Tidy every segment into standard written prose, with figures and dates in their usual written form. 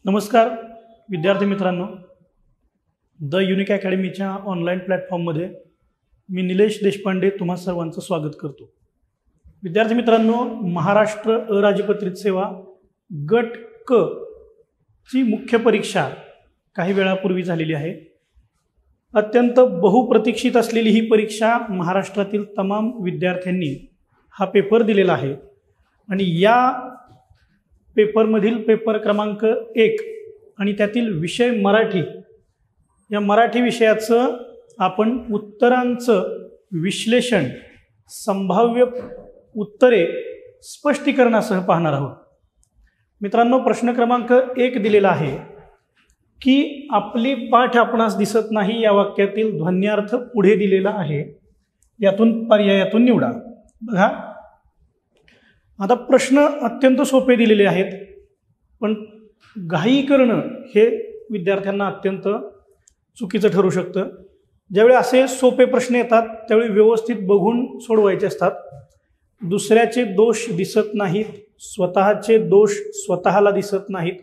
नमस्कार विद्यार्थी मित्रांनो, द युनिक अकॅडमीच्या ऑनलाईन प्लॅटफॉर्ममध्ये मी निलेश देशपांडे तुम्हा सर्वांचं स्वागत करतो। विद्यार्थी मित्रांनो, महाराष्ट्र अराजपत्रित सेवा गट क ची मुख्य परीक्षा काही वेळापूर्वी झालेली आहे। अत्यंत बहुप्रतीक्षित असलेली ही परीक्षा महाराष्ट्रातील तमाम विद्यार्थ्यांनी हा पेपर दिलेला आहे आणि या पेपरमधील पेपर क्रमांक 1 आणि त्यातील विषय मराठी, या मराठी विषयाचं आपण उत्तरांचं विश्लेषण, संभाव्य उत्तरे स्पष्टीकरणासह पाहणार आहोत। मित्रांनो, प्रश्न क्रमांक 1 दिलेला आहे की आपली पाठ आपणास दिसत नाही या वाक्यातील ध्वन्यार्थ पुढे दिलेला आहे, यातून पर्यायातून निवडा। बघा, आता प्रश्न अत्यंत सोपे दिलेले आहेत, पण घाई करणं हे विद्यार्थ्यांना अत्यंत चुकीचं ठरू शकतं। ज्यावेळी असे सोपे प्रश्न येतात त्यावेळी व्यवस्थित बघून सोडवायचे असतात। दुसऱ्याचे दोष दिसत नाहीत, स्वतःचे दोष स्वतःला दिसत नाहीत।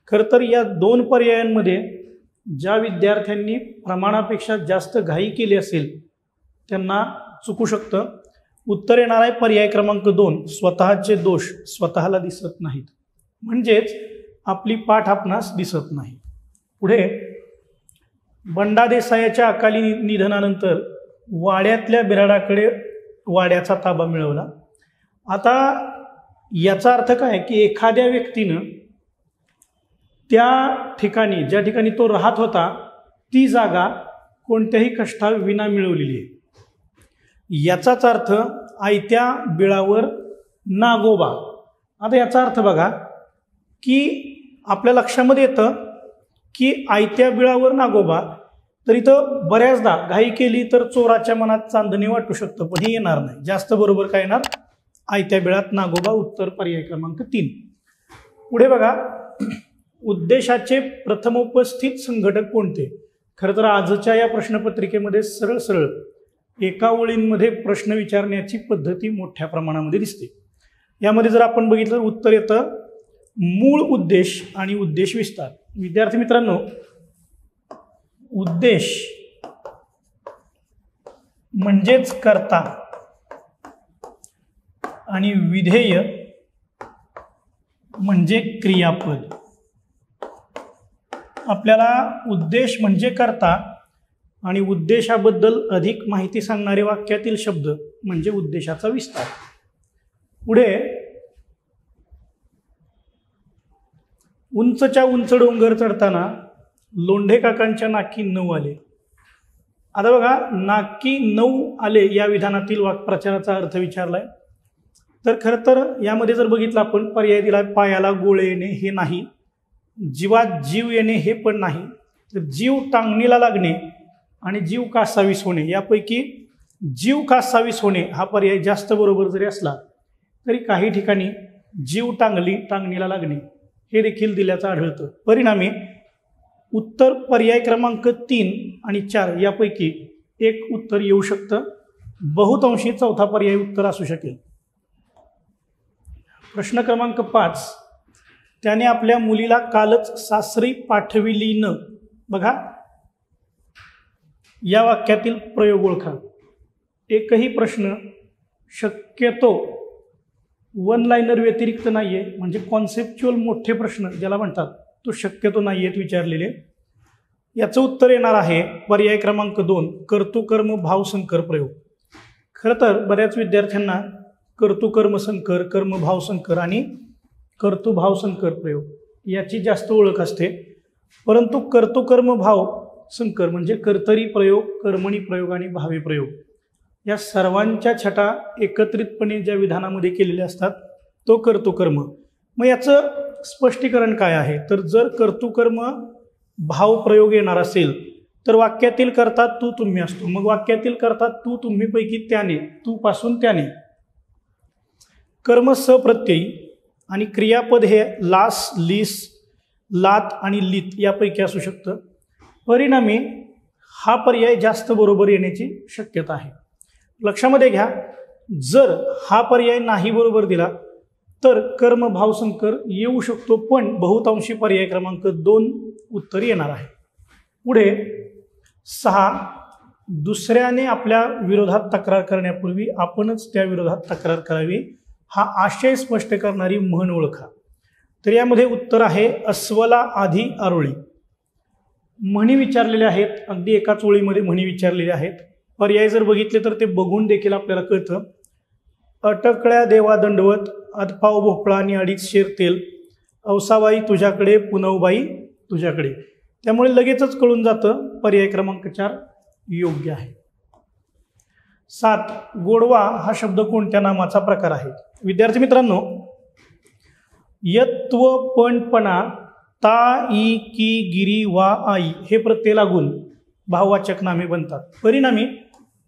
खरं तर या दोन पर्यायांमध्ये ज्या विद्यार्थ्यांनी प्रमाणापेक्षा जास्त घाई केली असेल त्यांना चुकू शकतं। उत्तर येणार आहे पर्याय क्रमांक 2, स्वतःचे दोष स्वतःला दिसत नाहीत, म्हणजेच आपली पाठ आपणास दिसत नाही। पुढे, बंडा देसाईच्या अकाली निधनानंतर वाड्यातल्या बिराडाकडे वाड्याचा ताबा मिळवला। आता याचा अर्थ काय की एखाद्या व्यक्तीनं त्या ठिकाणी, ज्या ठिकाणी तो राहत होता, ती जागा कोणत्याही कष्टाविना मिळवलेली आहे। याचाच अर्थ आयत्या बिळावर नागोबा। आता याचा अर्थ बघा की आपल्या लक्षामध्ये येतं की आयत्या बिळावर नागोबा, तर इथं बऱ्याचदा घाई केली तर चोराच्या मनात चांदणे वाटू शकतं, पण हे येणार नाही। जास्त बरोबर काय येणार? आयत्या बिळात नागोबा, उत्तर पर्याय क्रमांक 3। पुढे बघा, उद्देशाचे प्रथमोपस्थित संघटक कोणते? खरं तर आजच्या या प्रश्नपत्रिकेमध्ये सरळ सरळ एका ओळींमध्ये प्रश्न विचारण्याची पद्धती मोठ्या प्रमाणामध्ये दिसते। यामध्ये जर आपण बघितलं उत्तर येतं मूळ उद्देश आणि उद्देश विस्तार। विद्यार्थी मित्रांनो, उद्देश म्हणजेच कर्ता आणि विधेय म्हणजे क्रियापद। आपल्याला उद्देश म्हणजे कर्ता आणि उद्देशाबद्दल अधिक माहिती सांगणारे वाक्यातील शब्द म्हणजे उद्देशाचा विस्तार। पुढे, उंचच्या उंच डोंगर चढताना लोंढे काकांच्या नाकी 9 आले। आता बघा, नाकी 9 आले या विधानातील वाक्प्रचाराचा अर्थ विचारलाय। तर खरं तर यामध्ये जर बघितलं आपण, पर्याय दिलाय पायाला गोळे येणे हे नाही, जीवात जीव येणे हे पण नाही, तर जीव टांगणीला लागणे आणि जीव कासावीस होणे, यापैकी जीव कासावीस होणे हा पर्याय जास्त बरोबर जरी असला तरी काही ठिकाणी जीव टांगणीला लागणे हे देखील दिल्याचं आढळतं। परिणामी उत्तर पर्याय क्रमांक 3 आणि 4 यापैकी एक उत्तर येऊ शकतं। बहुतांशी चौथा पर्याय उत्तर असू शकेल। प्रश्न क्रमांक 5, त्याने आपल्या मुलीला कालच सासरी पाठविली न। बघा, या वाक्यातील प्रयोग ओळखा। एकही प्रश्न शक्यतो वन लाइनर व्यतिरिक्त नाहीये, म्हणजे कॉन्सेप्च्युअल मोठे प्रश्न ज्याला म्हणतात तो शक्यतो नाहीयेत विचारलेले। याचं उत्तर येणार आहे पर्याय क्रमांक 2, कर्तृकर्म भावसंकर प्रयोग। खरं तर बऱ्याच विद्यार्थ्यांना कर्तृकर्मसंकर, कर्मभावसंकर आणि कर्तृभावसंकर प्रयोग याची जास्त ओळख असते, परंतु कर्तृकर्म भाव संकर म्हणजे कर्तरी प्रयोग, कर्मणी प्रयोग आणि भावी प्रयोग या सर्वांच्या छटा एकत्रितपणे ज्या विधानामध्ये केलेल्या असतात तो कर्तृकर्म। मग याचं स्पष्टीकरण काय आहे? तर जर कर्तृकर्म भाव प्रयोग येणार असेल तर वाक्यातील कर्ता तू तुम्ही असतो। मग वाक्यातील कर्ता तू तुम्ही पैकी त्याने, तू पासून त्याने। कर्म सप्रत्ययी आणि क्रियापद हे लास, लीस, लात आणि लित यापैकी असू शकतं। परिणामी हा पर्याय जास्त बरोबर येण्याची शक्यता आहे। लक्षामध्ये घ्या, जर हा पर्याय नाही बरोबर दिला तर कर्म भावसंकर येऊ शकतो, पण बहुतांशी पर्याय क्रमांक 2 उत्तर येणार आहे. पुढे 6, दुसऱ्याने आपल्या विरोधात तक्रार करण्यापूर्वी आपणच त्या विरोधात तक्रार करावी, हा आशय स्पष्ट करणारी म्हण ओळखा. तर यामध्ये उत्तर आहे अस्वला आधी आरोळी. म्हणी विचारलेल्या आहेत, अगदी एकाच ओळीमध्ये म्हणी विचारलेल्या आहेत. पर्याय जर बघितले तर ते बघून देखील आपल्याला कळतं. अटकळ्या देवा दंडवत, अदपाव भोपळा आणि 2.5 शेर तेल, औसाबाई तुझ्याकडे, पुनवबाई तुझ्याकडे. त्यामुळे लगेचच कळून जातं पर्याय क्रमांक 4 योग्य आहे. 7, गोडवा हा शब्द कोणत्या नामाचा प्रकार आहे? विद्यार्थी मित्रांनो, यत्व पणपणा ता ई की गिरी वा आई हे प्रत्यय लागून भाववाचक नामे बनतात. परिणामी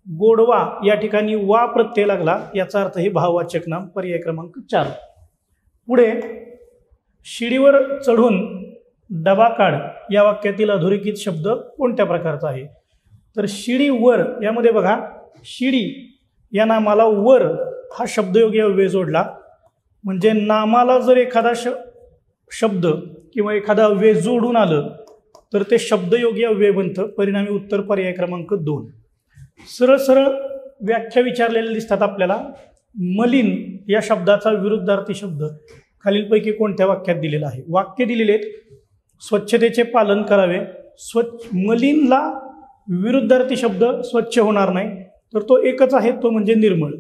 गोडवा या ठिकाणी वा प्रत्यय लागला, याचा अर्थ हे भाववाचक नाम, पर्याय क्रमांक 4. पुढे शिडीवर चढून डबा काढ या वाक्यातील अधोरेखित शब्द कोणत्या प्रकारचा आहे? तर शिडीवर यामध्ये बघा, शिडी या नामाला वर हा शब्दयोगी अव्यय जोडला, म्हणजे नामाला जर एखादा शब्द किंवा एखादा अव्यय जोडून आलं तर ते शब्दयोगी अव्यय बनतं. परिणामी उत्तर पर्याय क्रमांक 2. सरळ सरळ व्याख्या विचारलेल्या दिसतात आपल्याला. मलिन या शब्दाचा विरुद्धार्थी शब्द खालीलपैकी कोणत्या वाक्यात दिलेला आहे? वाक्य दिलेले आहेत, स्वच्छतेचे पालन करावे. मलिनला विरुद्धार्थी शब्द स्वच्छ होणार नाही, तर तो एकच आहे, तो म्हणजे निर्मळ.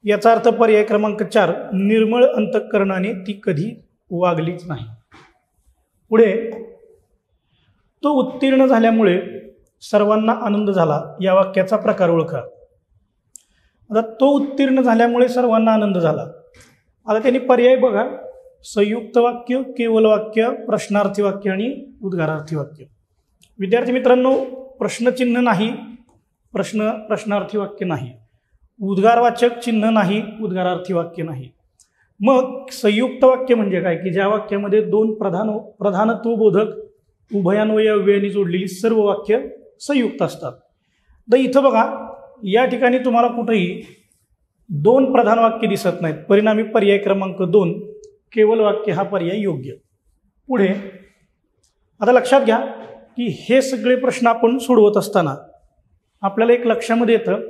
याचा अर्थ पर्याय क्रमांक 4 निर्मळ अंतःकरणाने ती कधी वागलीच नाही. पुढे तो उत्तीर्ण झाल्यामुळे सर्वांना आनंद झाला या वाक्याचा प्रकार ओळखा. आता तो उत्तीर्ण झाल्यामुळे सर्वांना आनंद झाला, आता त्यांनी पर्याय बघा, संयुक्त वाक्य, केवल वाक्य, प्रश्नार्थी वाक्य आणि उद्गारार्थी वाक्य. विद्यार्थी मित्रांनो, प्रश्नचिन्ह नाही, प्रश्नार्थी वाक्य नाही, उद्गारवाचक चिन्ह नाही, उद्गारार्थी वाक्य नाही. मग संयुक्त वाक्य म्हणजे काय? की ज्या वाक्यामध्ये 2 प्रधानत्वबोधक उभयान्वयी अव्ययाने जोडलेली सर्व वाक्य संयुक्त असतात. तर इथं बघा, या ठिकाणी तुम्हाला कुठेही 2 प्रधान वाक्य दिसत नाहीत. परिणामी पर्याय क्रमांक 2 केवल वाक्य हा पर्याय योग्य. पुढे आता लक्षात घ्या की हे सगळे प्रश्न आपण सोडवत असताना आपल्याला एक लक्षामध्ये येतं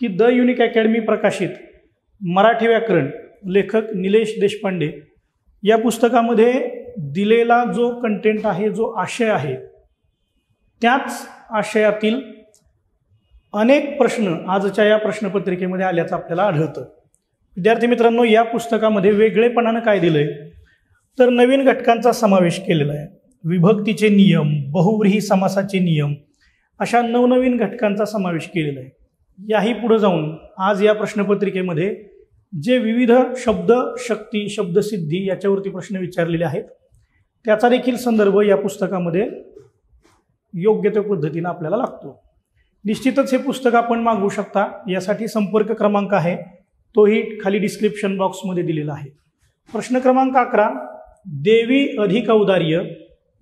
की द युनिक अकॅडमी प्रकाशित मराठी व्याकरण, लेखक निलेश देशपांडे, या पुस्तकामध्ये दिलेला जो कंटेंट आहे, जो आशय आहे, त्याच आशयातील अनेक प्रश्न आजच्या या प्रश्नपत्रिकेमध्ये आल्याचं आपल्याला आढळतं. विद्यार्थी मित्रांनो, या पुस्तकामध्ये वेगळेपणानं काय दिलंय तर नवीन घटकांचा समावेश केलेला आहे. विभक्तीचे नियम, बहुव्रीही समासाचे नियम, अशा नवनवीन घटकांचा समावेश केलेला आहे. याही पुढे जाऊन आज या प्रश्नपत्रिकेमध्ये जे विविध शब्द शक्ती, शब्दसिद्धी याच्यावरती प्रश्न विचारलेले आहेत, त्याचा देखील संदर्भ या पुस्तकामध्ये योग्य त्या पद्धतीने आपल्याला लागतो. निश्चितच हे पुस्तक आपण मागवू शकता. यासाठी संपर्क क्रमांक आहे, तोही खाली डिस्क्रिप्शन बॉक्समध्ये दिलेला आहे. प्रश्न क्रमांक 11, देवी अधिक औदार्य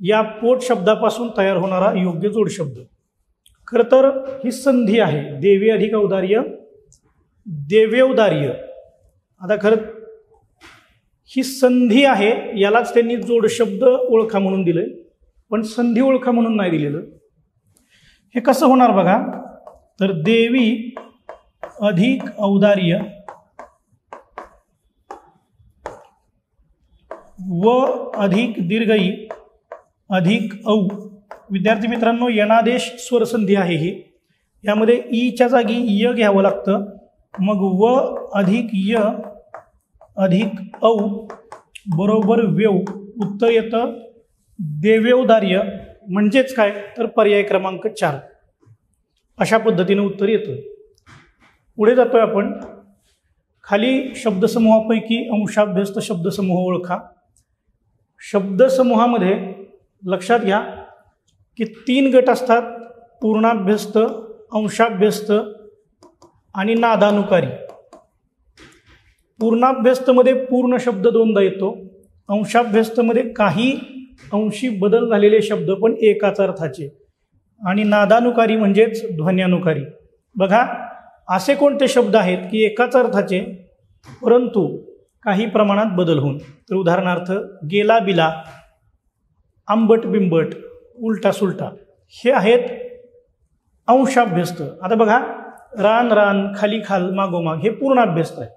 या पोट शब्दापासून तयार होणारा योग्य जोडशब्द. खरं तर ही संधी आहे, देवी अधिक औदार्य, देव्यौदार्य. आता खरं ही संधी आहे, यालाच त्यांनी जोडशब्द ओळखा म्हणून दिलंय, पण संधी ओळखा म्हणून नाही दिलेलं. हे कसं होणार बघा, तर देवी अधिक औदार्य व अधिक दीर्घई अधिक औ. विद्यार्थी मित्रांनो, यनादेश स्वरसंधी आहे ही. यामध्ये ईच्या जागी य घ्यावं लागतं, मग व अधिक य अधिक औ बरोबर व्यव, उत्तर येतं देव्यौदार्य. म्हणजेच काय तर पर्याय क्रमांक 4. अशा पद्धतीने उत्तर येतं. पुढे जातोय आपण. खाली शब्दसमूहापैकी अंशाभ्यस्त शब्दसमूह ओळखा. शब्दसमूहामध्ये लक्षात घ्या की 3 गट असतात, पूर्णाभ्यस्त, अंशाभ्यस्त आणि नादानुकारी. पूर्णाभ्यस्तमध्ये पूर्ण शब्द 2दा येतो, अंशाभ्यस्तमध्ये काही अंशी बदल झालेले शब्द पण एकाच अर्थाचे, आणि नादानुकारी म्हणजेच ध्वन्यानुकारी. बघा, असे कोणते शब्द आहेत की एकाच अर्थाचे परंतु काही प्रमाणात बदल होऊन. तर उदाहरणार्थ गेला बिला, आंबट बिंबट, उलटा सुलटा हे आहेत अंशाभ्यस्त. आता बघा, रान रान, खाली खाल, मागोमाग हे पूर्णाभ्यस्त आहे.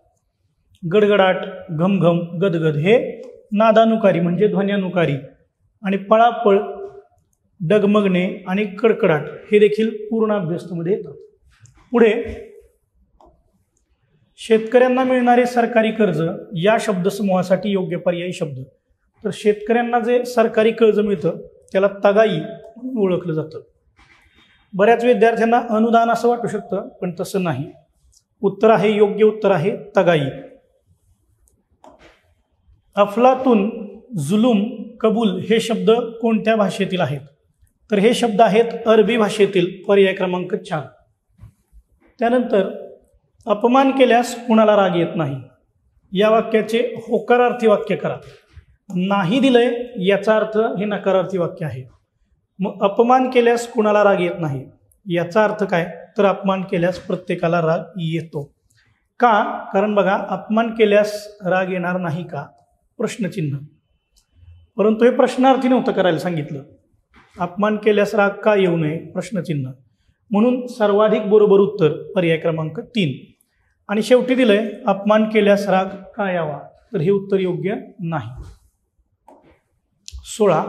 गडगडाट, घमघम, गदगद हे नादानुकारी म्हणजे ध्वन्यानुकारी. आणि पळापळ, डगमगणे आणि कडकडाट हे देखील पूर्णाभ्यस्तमध्ये येतात. पुढे शेतकऱ्यांना मिळणारे सरकारी कर्ज या शब्दसमूहासाठी योग्य पर्यायी शब्द. तर शेतकऱ्यांना जे सरकारी कर्ज मिळतं त्याला तगाई म्हणून ओळखलं जातं. बऱ्याच विद्यार्थ्यांना अनुदान असं वाटू शकतं, पण तसं नाही. उत्तर आहे, योग्य उत्तर आहे तगाई. अफलातून, जुलूम, कबूल हे शब्द कोणत्या भाषेतील आहेत? तर हे शब्द आहेत अरबी भाषेतील. पर्याय क्रमांक 4. त्यानंतर अपमान केल्यास कुणाला राग येत नाही या वाक्याचे होकारार्थी वाक्य करा. नाही दिलंय याचा अर्थ हे नकारार्थी वाक्य आहे. मग अपमान केल्यास कुणाला राग येत नाही याचा अर्थ काय? तर अपमान केल्यास प्रत्येकाला राग येतो. का? कारण बघा, अपमान केल्यास राग येणार नाही का? प्रश्नचिन्ह. परंतु हे प्रश्नार्थी नव्हतं करायला सांगितलं. अपमान केल्यास राग का येऊ नये? प्रश्नचिन्ह. म्हणून सर्वाधिक बरोबर उत्तर पर्याय क्रमांक 3. आणि शेवटी दिलंय अपमान केल्यास राग का यावा, तर हे उत्तर योग्य नाही. 16.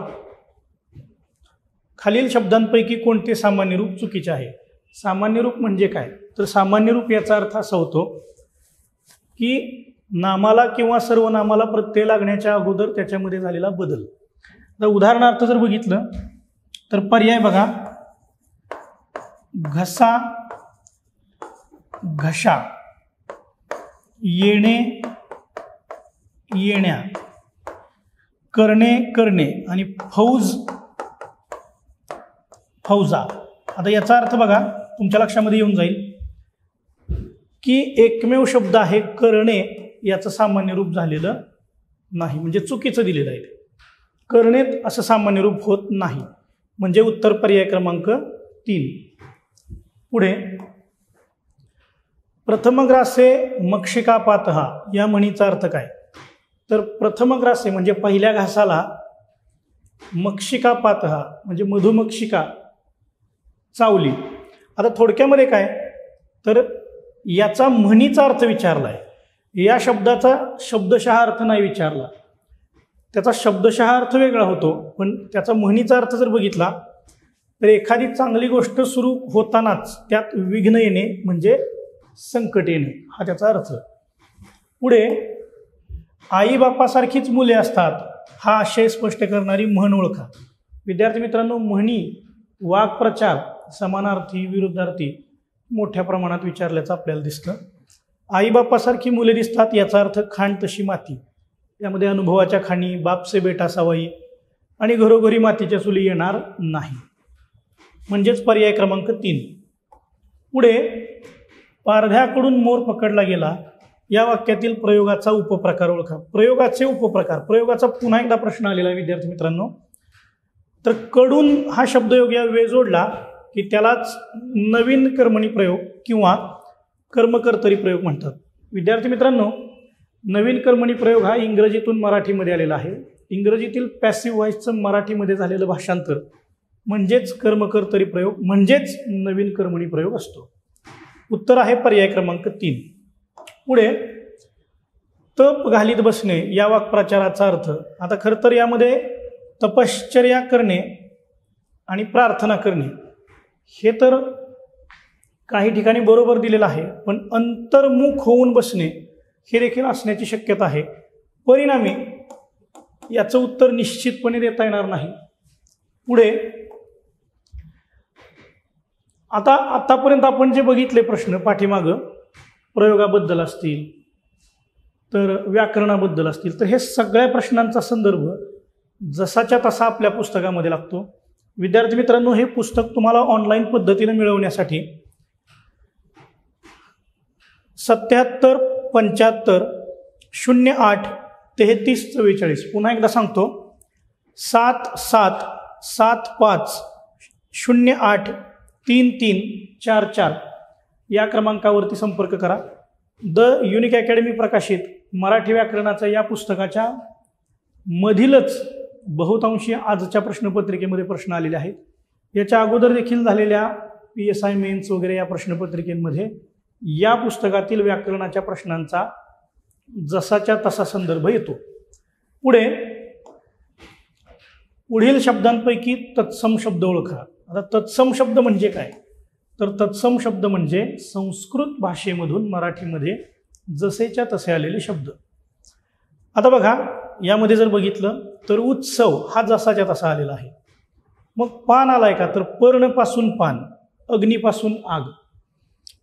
खालील शब्दांपैकी कोणते सामान्य रूप चुकीचे आहे? सामान्य रूप म्हणजे काय? तर सामान्य रूप याचा अर्थ असा होतो की नामाला किंवा सर्वनामाला प्रत्यय लागण्याच्या अगोदर त्याच्यामध्ये झालेला बदल. तर उदाहरणार्थ जर बघितलं तर पर्याय बघा, घसा, घशा, येणे, येण्या, करणे, करणे आणि फौज, फौजा. आता याचा अर्थ बघा, तुमच्या लक्षामध्ये येऊन जाईल की एकमेव शब्द आहे करणे, याचं सामान्य रूप झालेलं नाही, म्हणजे चुकीचं दिलेलं आहे. करणेत असं सामान्य रूप होत नाही, म्हणजे उत्तर पर्याय क्रमांक 3. पुढे प्रथमग्रासे मक्षिकापातः या म्हणीचा अर्थ काय? तर प्रथमग्रासे म्हणजे पहिल्या घासाला, मक्षिकापातः म्हणजे मधुमक्षिका चावली. आता थोडक्यामध्ये काय, तर याचा म्हणीचा अर्थ विचारला आहे. या शब्दाचा शब्दशः अर्थ नाही विचारला. त्याचा शब्दशः अर्थ वेगळा होतो, पण त्याचा म्हणीचा अर्थ जर बघितला तर एखादी चांगली गोष्ट सुरू होतानाच त्यात विघ्न येणे म्हणजे संकट येणे, हा त्याचा अर्थ. पुढे आई बापासारखीच मुले असतात हा आशय स्पष्ट करणारी म्हण ओळखा. विद्यार्थी मित्रांनो, म्हणी वाक्प्रचार समानार्थी विरुद्धार्थी मोठ्या प्रमाणात विचारल्याचं आपल्याला दिसतं. आई बापासारखी मुले दिसतात याचा अर्थ खाण तशी माती, यामध्ये अनुभवाच्या खाणी, बाप से बेटा सवाई आणि घरोघरी मातीच्या चुली येणार नाही, म्हणजेच पर्याय क्रमांक 3. पुढे पारध्याकडून मोर पकडला गेला या वाक्यातील प्रयोगाचा उपप्रकार ओळखा. प्रयोगाचे उपप्रकार, प्रयोगाचा पुन्हा एकदा प्रश्न आलेला आहे विद्यार्थी मित्रांनो. तर कडून हा शब्दयोग या वेळ जोडला की त्यालाच नवीन कर्मणी प्रयोग किंवा कर्मकर्तरी प्रयोग म्हणतात. विद्यार्थी मित्रांनो, नवीन कर्मणी प्रयोग हा इंग्रजीतून मराठीमध्ये आलेला आहे. इंग्रजीतील पॅसिव्ह व्हॉइसचं मराठीमध्ये झालेलं भाषांतर म्हणजेच कर्मकर्तरी प्रयोग म्हणजेच नवीन कर्मणी प्रयोग असतो. उत्तर आहे पर्याय क्रमांक 3. पुढे तप घालीत बसणे या वाक्प्रचाराचा अर्थ. आता खरं तर यामध्ये तपश्चर्या करणे आणि प्रार्थना करणे हे तर काही ठिकाणी बरोबर दिलेलं आहे, पण अंतर्मुख होऊन बसणे हे देखील असण्याची शक्यता आहे. परिणामी याचं उत्तर निश्चितपणे देता येणार नाही. पुढे आतापर्यंत आपण जे बघितले प्रश्न पाठीमागं, प्रयोगाबद्दल असतील तर व्याकरणाबद्दल असतील, तर हे सगळ्या प्रश्नांचा संदर्भ जसाच्या तसा आपल्या पुस्तकामध्ये लागतो. विद्यार्थी मित्रांनो, हे पुस्तक तुम्हाला ऑनलाईन पद्धतीने मिळवण्यासाठी 77 75 08 33 44, पुन्हा एकदा सांगतो, 77 75 08 33 44 या क्रमांकावरती संपर्क करा. द युनिक अकॅडमी प्रकाशित मराठी व्याकरणाच्या या पुस्तकाच्या मधीलच बहुतांशी आजच्या प्रश्नपत्रिकेमध्ये प्रश्न आलेले आहेत। याच्या अगोदर देखील झालेल्या PSI मेन्स वगैरे या प्रश्नपत्रिकेमध्ये या पुस्तकातील व्याकरणाच्या प्रश्नांचा जसाच्या तसा संदर्भ येतो। पुढील शब्दांपैकी तत्सम शब्द ओळखा। आता तत्सम शब्द म्हणजे काय, तर तत्सम शब्द म्हणजे संस्कृत भाषेमधून मराठीमध्ये जसेच्या तसे आलेले शब्द। आता बघा यामध्ये जर बघितलं तर उत्सव हा जसाच्या तसा आलेला आहे। मग पान आलाय का, तर पर्णपासून पान, अग्नीपासून आग।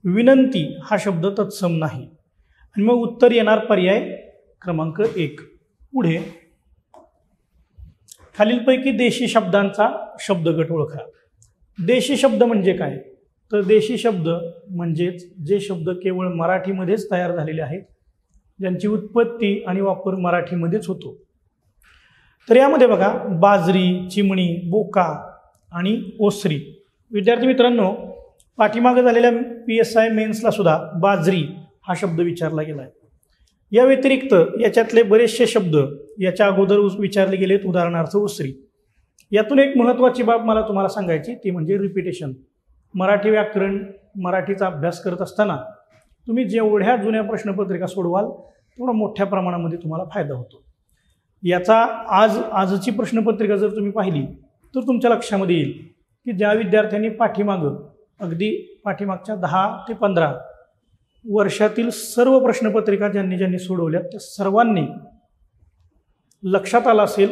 विनंती हा शब्द तत्सम नाही आणि मग उत्तर येणार पर्याय क्रमांक 1। पुढे खालीलपैकी देशी शब्दांचा शब्दगट ओळखा। देशी शब्द म्हणजे काय, तर देशी शब्द म्हणजेच जे शब्द केवळ मराठीमध्येच तयार झालेले आहेत, ज्यांची उत्पत्ती आणि वापर मराठीमध्येच होतो। तर यामध्ये बघा बाजरी, चिमणी, बोका आणि ओसरी। विद्यार्थी मित्रांनो, पाठीमागे झालेल्या PSI मेन्सला सुद्धा बाजरी हा शब्द विचारला गेला आहे। या व्यतिरिक्त याच्यातले बरेचसे शब्द याच्या अगोदर विचारले गेलेत, उदाहरणार्थ ओसरी। यातून एक महत्त्वाची बाब मला तुम्हाला सांगायची ती म्हणजे रिपिटेशन। मराठी व्याकरण, मराठीचा अभ्यास करत असताना तुम्ही जेवढ्या जुन्या प्रश्नपत्रिका सोडवाल तेवढा मोठ्या प्रमाणामध्ये तुम्हाला फायदा होतो। याचा आजची प्रश्नपत्रिका जर तुम्ही पाहिली तर तुमच्या लक्षामध्ये येईल की ज्या विद्यार्थ्यांनी अगदी पाठीमागच्या 10 ते 15 वर्षातील सर्व प्रश्नपत्रिका ज्यांनी सोडवल्या त्या सर्वांनी लक्षात आलं असेल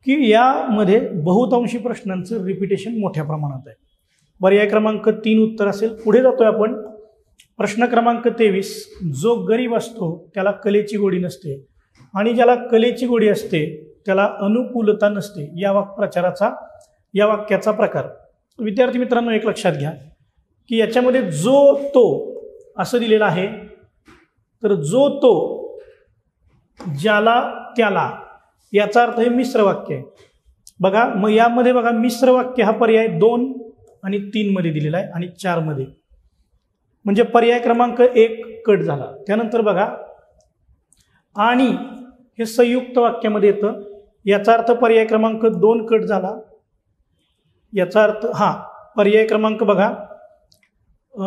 की यामध्ये बहुतांशी प्रश्नांचं रिपिटेशन मोठ्या प्रमाणात आहे। पर्याय क्रमांक 3 उत्तर असेल। पुढे जातोय आपण प्रश्न क्रमांक 23। जो गरीब असतो त्याला कलेची गोडी नसते आणि ज्याला कलेची गोडी असते त्याला अनुकूलता नसते, या वाक्याचा प्रकार। विद्यार्थी मित्रांनो, एक लक्षात घ्या की याच्यामध्ये जो तो असं दिलेलं आहे, तर जो तो, ज्याला त्याला, याचा अर्थ हे मिश्र वाक्य आहे। बघा मग यामध्ये बघा मिश्र वाक्य हा पर्याय 2 आणि 3 मध्ये दिलेला आहे आणि 4 मध्ये, म्हणजे पर्याय क्रमांक 1 कट झाला। त्यानंतर बघा आणि हे संयुक्त वाक्यामध्ये येतं, याचा अर्थ पर्याय क्रमांक 2 कट झाला। याचा अर्थ पर्याय क्रमांक बघा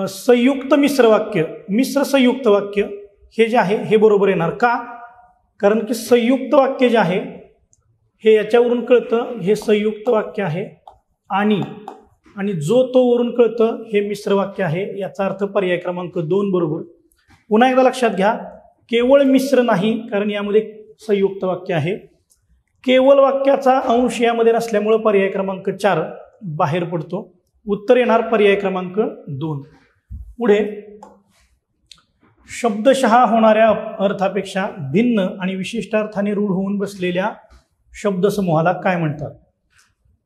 संयुक्त मिश्र वाक्य, मिश्र संयुक्त वाक्य हे जे आहे हे बरोबर येणार का, कारण की संयुक्त वाक्य जे आहे हे याच्यावरून कळतं हे संयुक्त वाक्य आहे आणि जो तो वरून कळतं हे मिश्र वाक्य आहे। याचा अर्थ पर्याय क्रमांक 2 बरोबर। पुन्हा एकदा लक्षात घ्या, केवळ मिश्र नाही कारण यामध्ये संयुक्त वाक्य आहे, केवळ वाक्याचा अंश यामध्ये नसल्यामुळे पर्याय क्रमांक 4 बाहेर पडतो। उत्तर येणार पर्याय क्रमांक 2। पुढे शब्दशः होणाऱ्या अर्थापेक्षा भिन्न आणि विशिष्ट अर्थाने रूढ होऊन बसलेल्या शब्दसमूहाला काय म्हणतात,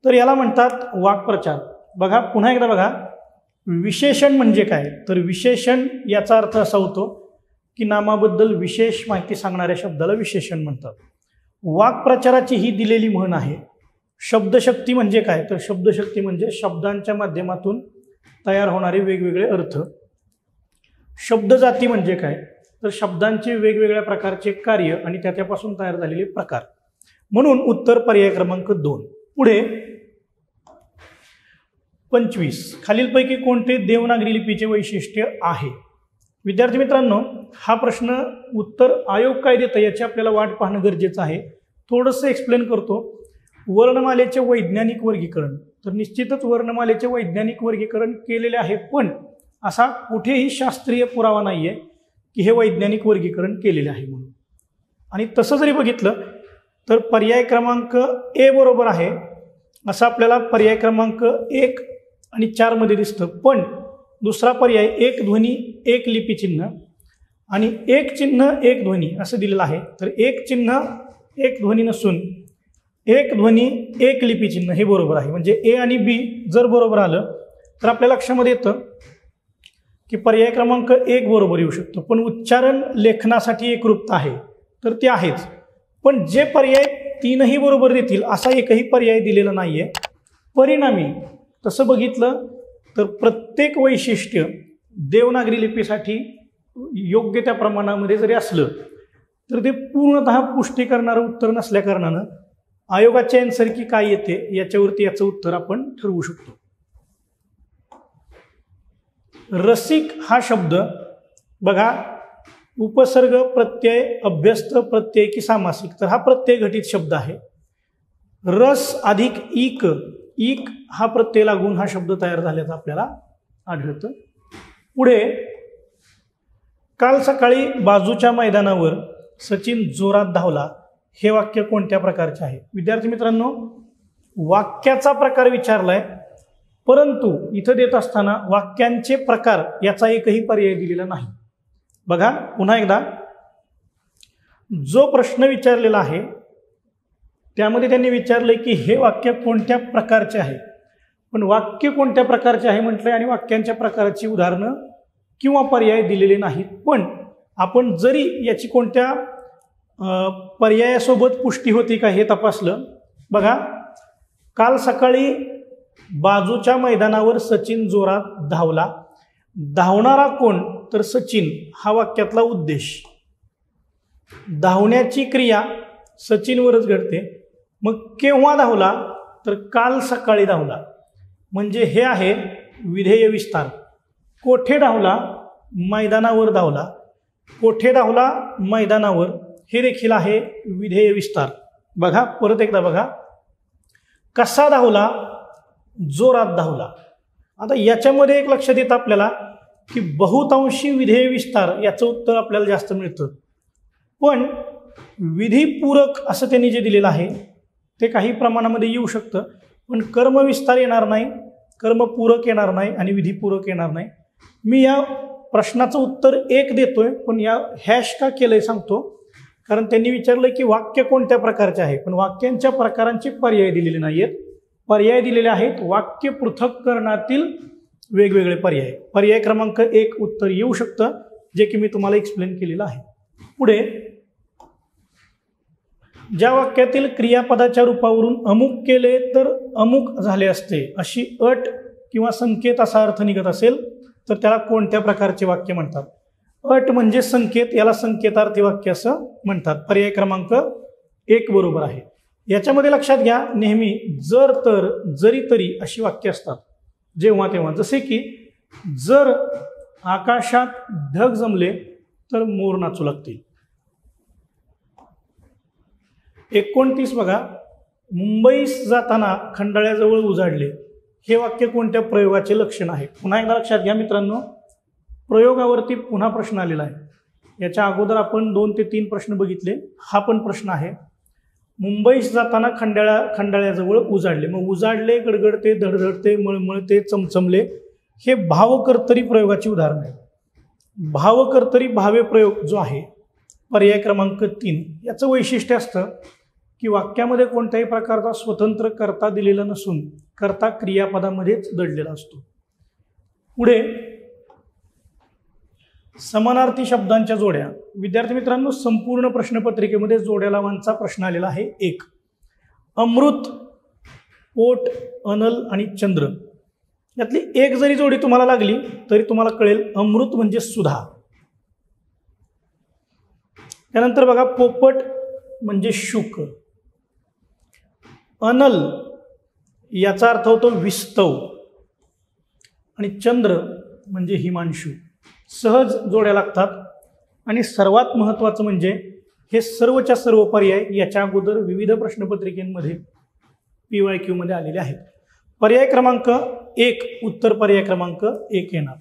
तर याला म्हणतात वाक्प्रचार। बघा पुन्हा एकदा बघा, विशेषण म्हणजे काय, तर विशेषण याचा अर्थ असा होतो की नामाबद्दल विशेष माहिती सांगणाऱ्या शब्दाला विशेषण म्हणतात। वाक्प्रचाराची ही दिलेली म्हण आहे। शब्दशक्ती म्हणजे काय, तर शब्दशक्ती म्हणजे शब्दांच्या माध्यमातून तयार होणारे वेगवेगळे अर्थ। शब्दजाती म्हणजे काय, तर शब्दांचे वेगवेगळ्या प्रकारचे कार्य आणि त्यापासून तयार झालेले प्रकार। म्हणून उत्तर पर्याय क्रमांक 2। पुढे 25 खालीलपैकी कोणते देवनागरी लिपीचे वैशिष्ट्य आहे। विद्यार्थी मित्रांनो, हा प्रश्न उत्तर आयोग काय देतं याची आपल्याला वाट पाहणं गरजेचं आहे। थोडंसं एक्सप्लेन करतो। वर्णमालेचे वैज्ञानिक वर्गीकरण, तर निश्चितच वर्णमालेचे वैज्ञानिक वर्गीकरण केलेले आहे, पण असा कुठेही शास्त्रीय पुरावा नाहीये की हे वैज्ञानिक वर्गीकरण केलेले आहे म्हणून। आणि तसं जरी बघितलं तर पर्याय क्रमांक A बरोबर आहे असं आपल्याला पर्याय क्रमांक 1 आणि 4 मध्ये दिसतं, पण दुसरा पर्याय एक ध्वनी एक लिपी चिन्ह आणि एक चिन्ह एक ध्वनी असं दिलेलं आहे। तर एक चिन्ह एक ध्वनी नसून एक ध्वनी एक लिपी चिन्ह हे बरोबर आहे, म्हणजे A आणि B जर बरोबर आलं तर आपल्या लक्षामध्ये येतं की पर्याय क्रमांक 1 बरोबर येऊ शकतो। पण उच्चारण लेखनासाठी एकरूपता आहे तर ते आहेच, पण जे पर्याय 3ही बरोबर देतील असा एकही पर्याय दिलेला नाहीये। परिणामी तसं बघितलं तर प्रत्येक वैशिष्ट्य देवनागरी लिपीसाठी योग्य त्या प्रमाणामध्ये जरी असलं तर ते पूर्णतः पुष्टी करणारं उत्तर नसल्या कारणानं आयोगाच्या आन्सर की काय येते याच्यावरती याचं उत्तर आपण ठरवू शकतो. रसिक हा शब्द बघा, उपसर्ग प्रत्यय अभ्यस्त प्रत्यय की सामासिक, तर हा प्रत्यय घटित शब्द आहे. रस अधिक इक, इक हा प्रत्यय लागून हा शब्द तयार झाल्याचं आपल्याला आढळतं. पुढे, काल सकाळी बाजूच्या मैदानावर सचिन जोरात धावला, हे वाक्य कोणत्या प्रकारचे आहे? विद्यार्थी मित्रांनो, वाक्याचा प्रकार विचारलाय, परंतु इथं देत असताना वाक्यांचे प्रकार याचा एकही पर्याय दिलेला नाही. बघा पुन्हा एकदा, जो प्रश्न विचारलेला आहे त्यामध्ये त्यांनी विचारलंय की हे वाक्य कोणत्या प्रकारचे आहे, पण वाक्य कोणत्या प्रकारचे आहे म्हटलंय आणि वाक्यांच्या प्रकाराची उदाहरणं किंवा पर्याय दिलेले नाहीत. पण आपण जरी याची कोणत्या पर्यायासोबत पुष्टी होती का हे तपासलं. बघा, काल सकाळी बाजूच्या मैदानावर सचिन जोरात धावला, धावणारा कोण तर सचिन हा वाक्यातला उद्देश. धावण्याची क्रिया सचिनवरच घडते, मग केव्हा धावला तर काल सकाळी धावला, म्हणजे हे आहे विधेय विस्तार. कोठे धावला? मैदानावर धावला. कोठे धावला? मैदानावर, हे देखील आहे विधेय विस्तार. बघा परत एकदा बघा, कसा धावला? जोरात धावला. आता याच्यामध्ये एक लक्षात येतं आपल्याला की बहुतांशी विधेय विस्तार याचं उत्तर आपल्याला जास्त मिळतं, पण विधीपूरक असं त्यांनी जे दिलेलं आहे ते काही प्रमाणामध्ये येऊ शकतं, पण कर्मविस्तार येणार नाही, कर्मपूरक येणार नाही आणि विधीपूरक येणार नाही. मी या प्रश्नाचं उत्तर एक देतोय, पण या हॅश का केलंय सांगतो, कारण त्यांनी विचारलंय की वाक्य कोणत्या प्रकारचे आहे, पण वाक्यांच्या प्रकारांचे पर्याय दिलेले नाहीयेत. पर्याय दिलेले आहेत वाक्य पृथक्करणातील वेगवेगळे पर्याय. पर्याय क्रमांक 1 उत्तर येऊ शकतं, जे की मी तुम्हाला एक्सप्लेन केलेलं आहे. पुढे, ज्या वाक्यातील क्रियापदाच्या रूपावरून अमुक केले तर अमुक झाले असते अशी अट किंवा संकेत असा अर्थ निघत असेल तर त्याला कोणत्या प्रकारचे वाक्य म्हणतात? अट म्हणजे संकेत, याला संकेतार्थी वाक्य असं म्हणतात. पर्याय क्रमांक 1 बरोबर आहे. याच्यामध्ये लक्षात घ्या, नेहमी जर तर जरी तरी अशी वाक्य असतात जेव्हा तेव्हा, जसे की जर आकाशात ढग जमले तर मोर नाचू लागतील. 29 बघा, मुंबईस जाताना खंडाळ्याजवळ उजाडले, हे वाक्य कोणत्या प्रयोगाचे लक्षण आहे? पुन्हा एकदा लक्षात घ्या मित्रांनो, प्रयोगावरती पुन्हा प्रश्न आलेला आहे. याच्या अगोदर आपण 2 ते 3 प्रश्न बघितले, हा पण प्रश्न आहे. मुंबईस जाताना खंडाळ्याजवळ उजाडले, मग उजाडले, गडगडते, धडधडते, मळमळते, चमचमले, हे भावकर्तरी प्रयोगाची उदाहरण आहे. भावकर्तरी भावे प्रयोग जो आहे पर्याय क्रमांक 3, याचं वैशिष्ट्य असतं की वाक्यामध्ये कोणत्याही प्रकारचा स्वतंत्र कर्ता दिलेला नसून कर्ता क्रियापदामध्येच दडलेला असतो. पुढे, समानार्थी शब्दांच्या जोड्या. विद्यार्थी मित्रांनो, संपूर्ण प्रश्नपत्रिकेमध्ये जोड्या लावांचा प्रश्न आलेला आहे. 1, अमृत, पोट, अनल आणि चंद्र, यातली एक जरी जोडी तुम्हाला लागली तरी तुम्हाला कळेल अमृत म्हणजे सुधा. त्यानंतर बघा, पोपट म्हणजे शुक, अनल याचा अर्थ होतो विस्तव आणि चंद्र म्हणजे हिमांशू. सहज जोड्या लागतात. आणि सर्वात महत्त्वाचं म्हणजे हे सर्वच्या सर्व पर्याय याच्या अगोदर विविध प्रश्नपत्रिकेमध्ये PYQ मध्ये आलेले आहेत. पर्याय क्रमांक 1 उत्तर पर्याय क्रमांक 1 येणार.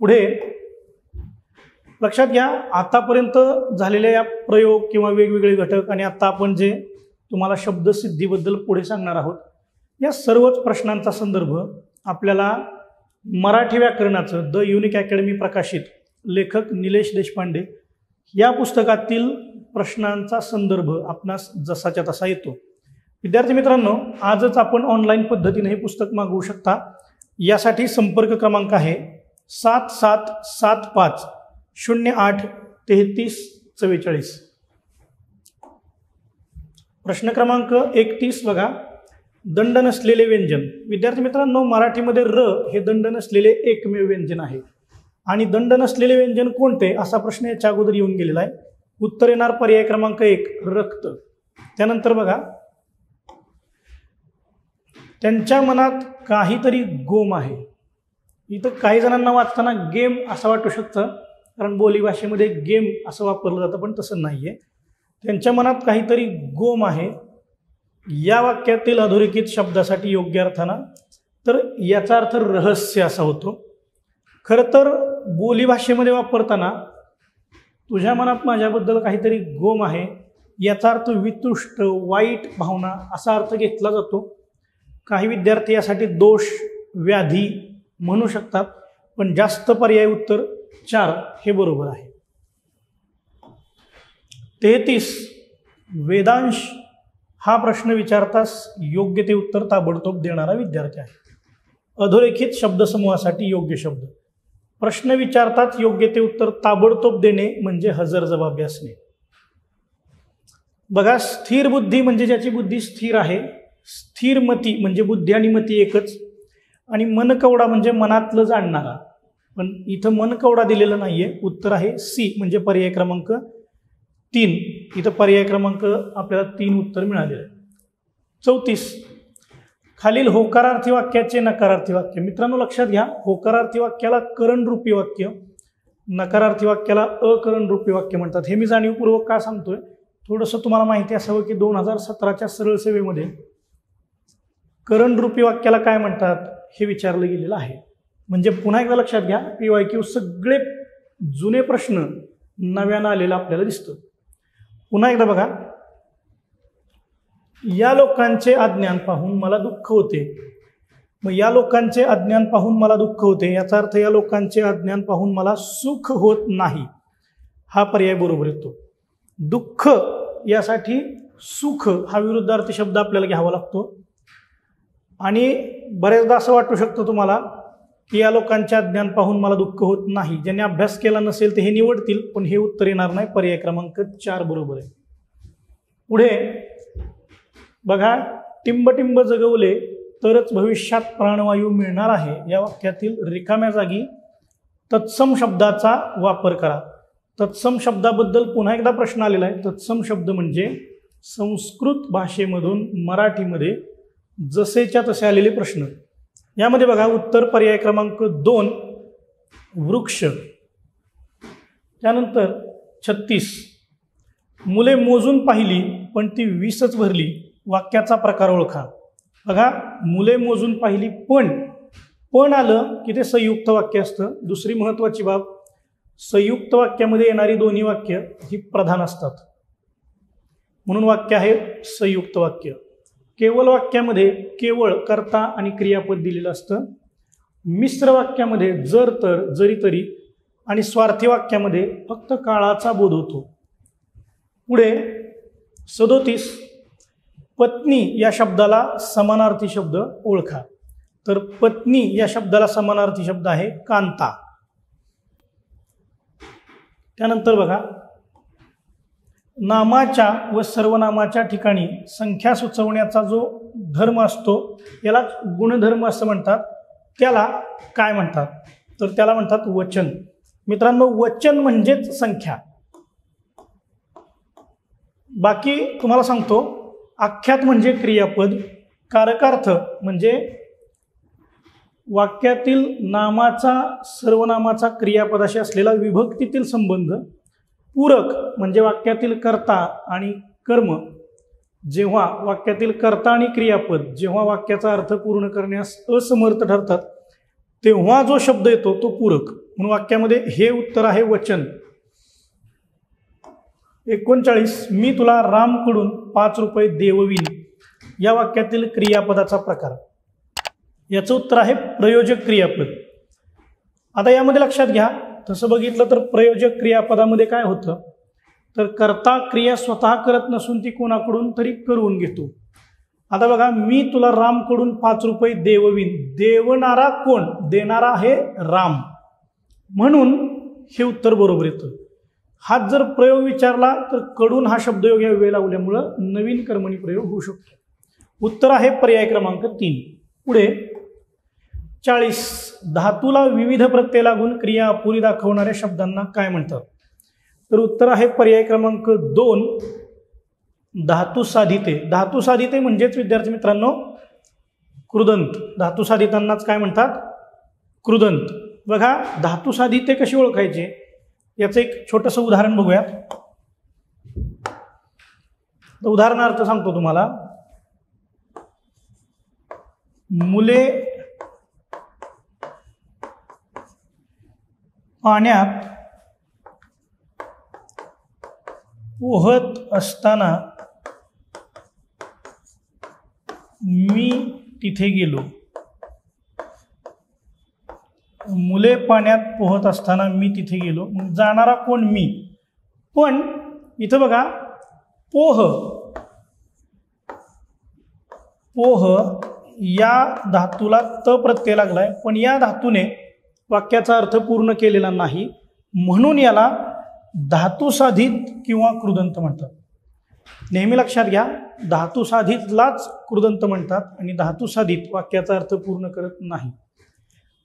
पुढे लक्षात घ्या, आतापर्यंत झालेल्या या प्रयोग किंवा वेगवेगळे घटक आणि आता आपण जे तुम्हाला शब्दसिद्धीबद्दल पुढे सांगणार आहोत, या सर्वच प्रश्नांचा संदर्भ आपल्याला मराठी व्याकरणाचं द युनिक अकॅडमी प्रकाशित लेखक निलेश देशपांडे या पुस्तकातील प्रश्नांचा संदर्भ आपणास जसाच्या तसा येतो. विद्यार्थी मित्रांनो, आजच आपण ऑनलाईन पद्धतीने हे पुस्तक मागवू शकता. यासाठी संपर्क क्रमांक आहे 7775083344. प्रश्न क्रमांक 31 बघा, दंड नसलेले व्यंजन. विद्यार्थी मित्रांनो, मराठीमध्ये र हे दंड नसलेले एकमेव व्यंजन आहे. आणि दंड नसलेले व्यंजन कोणते असा प्रश्न याच्या अगोदर येऊन गेलेला आहे. उत्तर येणार पर्याय क्रमांक 1 रक्त. त्यानंतर बघा, त्यांच्या मनात काहीतरी गोम आहे. इथं काही जणांना वाचताना गेम असं वाटू शकतं, कारण बोलीभाषेमध्ये गेम असं वापरलं जातं, पण तसं नाहीये. त्यांच्या मनात काहीतरी गोम आहे या वाक्यातील अधोरेखित शब्दासाठी योग्य अर्थाना तर याचा अर्थ रहस्य असा होतो. खरं तर बोलीभाषेमध्ये वापरताना तुझ्या मनात माझ्याबद्दल काहीतरी गोम आहे याचा अर्थ वितुष्ट, वाईट भावना असा अर्थ घेतला जातो. काही विद्यार्थी यासाठी दोष, व्याधी म्हणू शकतात, पण जास्त पर्याय उत्तर 4 हे बरोबर आहे. 33 वेदांश हा प्रश्न विचारताच योग्य ते उत्तर ताबडतोब देणारा विद्यार्थी आहे. अधोरेखित शब्दसमूहासाठी योग्य शब्द. प्रश्न विचारताच योग्य ते उत्तर ताबडतोब देणे म्हणजे हजरजबाबी असणे. बघा, स्थिर बुद्धी म्हणजे ज्याची बुद्धी स्थिर आहे. स्थिर मती म्हणजे बुद्धी आणि मती एकच. आणि मनकवडा म्हणजे मनातलं जाणणारा. पण इथं मनकवडा दिलेलं नाहीये. उत्तर आहे सी म्हणजे पर्याय क्रमांक 3. इथं पर्याय क्रमांक आपल्याला 3 उत्तर मिळालेलं आहे. 34 खालील होकारार्थी वाक्याचे नकारार्थी वाक्य. मित्रांनो लक्षात घ्या, होकारार्थी वाक्याला करणरूपी वाक्य, नकारार्थी वाक्याला अकरणरूपी वाक्य म्हणतात. हे मी जाणीवपूर्वक का सांगतोय, थोडंसं तुम्हाला माहिती असावं की 2017च्या सरळ सेवेमध्ये करणरूपी वाक्याला काय म्हणतात हे विचारलं गेलेलं आहे. म्हणजे पुन्हा एकदा लक्षात घ्या, PYQ सगळे जुने प्रश्न नव्यानं आलेला आपल्याला दिसतं. पुन्हा एकदा बघा, या लोकांचे अज्ञान पाहून मला दुःख होते. मग या लोकांचे अज्ञान पाहून मला दुःख होते याचा अर्थ या लोकांचे अज्ञान पाहून मला सुख होत नाही हा पर्याय बरोबर येतो. दुःख यासाठी सुख हा विरुद्धार्थी शब्द आपल्याला घ्यावा लागतो. आणि बरेचदा असं वाटू शकतं तुम्हाला की या लोकांचे अज्ञान पाहून मला दुःख होत नाही. ज्यांनी अभ्यास केला नसेल ते हे निवडतील, पण हे उत्तर येणार नाही. पर्याय क्रमांक 4 बरोबर आहे. पुढे बघा, टिंबटिंब जगवले तरच भविष्यात प्राणवायू मिळणार आहे या वाक्यातील रिकाम्या जागी तत्सम शब्दाचा वापर करा. तत्सम शब्दाबद्दल पुन्हा एकदा प्रश्न आलेला आहे. तत्सम शब्द म्हणजे संस्कृत भाषेमधून मराठीमध्ये जसेच्या तसे आलेले प्रश्न. यामध्ये बघा, उत्तर पर्याय क्रमांक 2 वृक्ष. त्यानंतर 36 मुले मोजून पाहिली पण ती 20च भरली वाक्याचा प्रकार ओळखा. बघा, मुले मोजून पाहिली पण आलं की ते संयुक्त वाक्य असतं. दुसरी महत्त्वाची बाब, संयुक्त वाक्यामध्ये येणारी दोन्ही वाक्य ही प्रधान असतात, म्हणून वाक्य आहे संयुक्त वाक्य. केवळ वाक्यामध्ये केवळ कर्ता आणि क्रियापद दिलेलं असतं. मिश्र वाक्यामध्ये जर, तर, जरी, तरी आणि स्वार्थी वाक्यामध्ये फक्त काळाचा बोध होतो. पुढे 37 पत्नी या शब्दाला समानार्थी शब्द ओळखा. तर पत्नी या शब्दाला समानार्थी शब्द आहे कांता. त्यानंतर बघा, नामाच्या व सर्वनामाच्या ठिकाणी संख्या सुचवण्याचा जो धर्म असतो याला गुणधर्म असं म्हणतात. त्याला काय म्हणतात, तर त्याला म्हणतात वचन. मित्रांनो, वचन म्हणजेच संख्या. बाकी तुम्हाला सांगतो, आख्यात म्हणजे क्रियापद, कारकार्थ म्हणजे वाक्यातील नामाचा सर्वनामाचा क्रियापदाशी असलेला विभक्तीतील संबंध, पूरक म्हणजे वाक्यातील कर्ता आणि कर्म. जेव्हा वाक्यातील कर्ता आणि क्रियापद जेव्हा वाक्याचा अर्थ पूर्ण करण्यास असमर्थ ठरतात तेव्हा जो शब्द येतो तो पूरक. म्हणून वाक्यामध्ये हे उत्तर आहे वचन. 39 मी तुला रामकडून 5 रुपये देववीन या वाक्यातील क्रियापदाचा प्रकार. याचं उत्तर आहे प्रयोजक क्रियापद. आता यामध्ये लक्षात घ्या, तसं बघितलं तर प्रयोजक क्रियापदामध्ये काय होतं, तर कर्ता क्रिया स्वतः करत नसून ती कोणाकडून तरी करून घेतो. आता बघा, मी तुला रामकडून 5 रुपये देववीन. देवणारा कोण, देणारा आहे राम, म्हणून हे उत्तर बरोबर येतं. हाच जर प्रयोग विचारला तर कडून हा शब्दयोग या वेळ लावल्यामुळं नवीन कर्मणी प्रयोग होऊ शकतो. उत्तर आहे पर्याय क्रमांक 3. पुढे 40 धातूला विविध प्रत्यय लागून क्रिया अपुरी दाखवणाऱ्या शब्दांना काय म्हणतात? तर उत्तर आहे पर्याय क्रमांक 2 धातू साधिते. धातू साधिते म्हणजेच विद्यार्थी मित्रांनो कृदंत. धातू साधितांनाच काय म्हणतात? कृदंत. बघा धातू साधिते कशी ओळखायचे याचं एक छोटंसं उदाहरण बघूयात. उदाहरणार्थ सांगतो तुम्हाला. मुले पाण्यात पोहत असताना मी तिथे गेलो. मुले पाण्यात पोहत असताना मी तिथे गेलो. मग जाणारा कोण? मी. पण इथं बघा पोह पोह या धातूला त प्रत्यय लागलाय, पण या धातूने वाक्याचा अर्थ पूर्ण केलेला नाही, म्हणून याला धातू साधित किंवा कृदंत म्हणतात. नेहमी लक्षात घ्या, धातू साधितलाच कृदंत म्हणतात आणि धातू साधित वाक्याचा अर्थ पूर्ण करत नाही.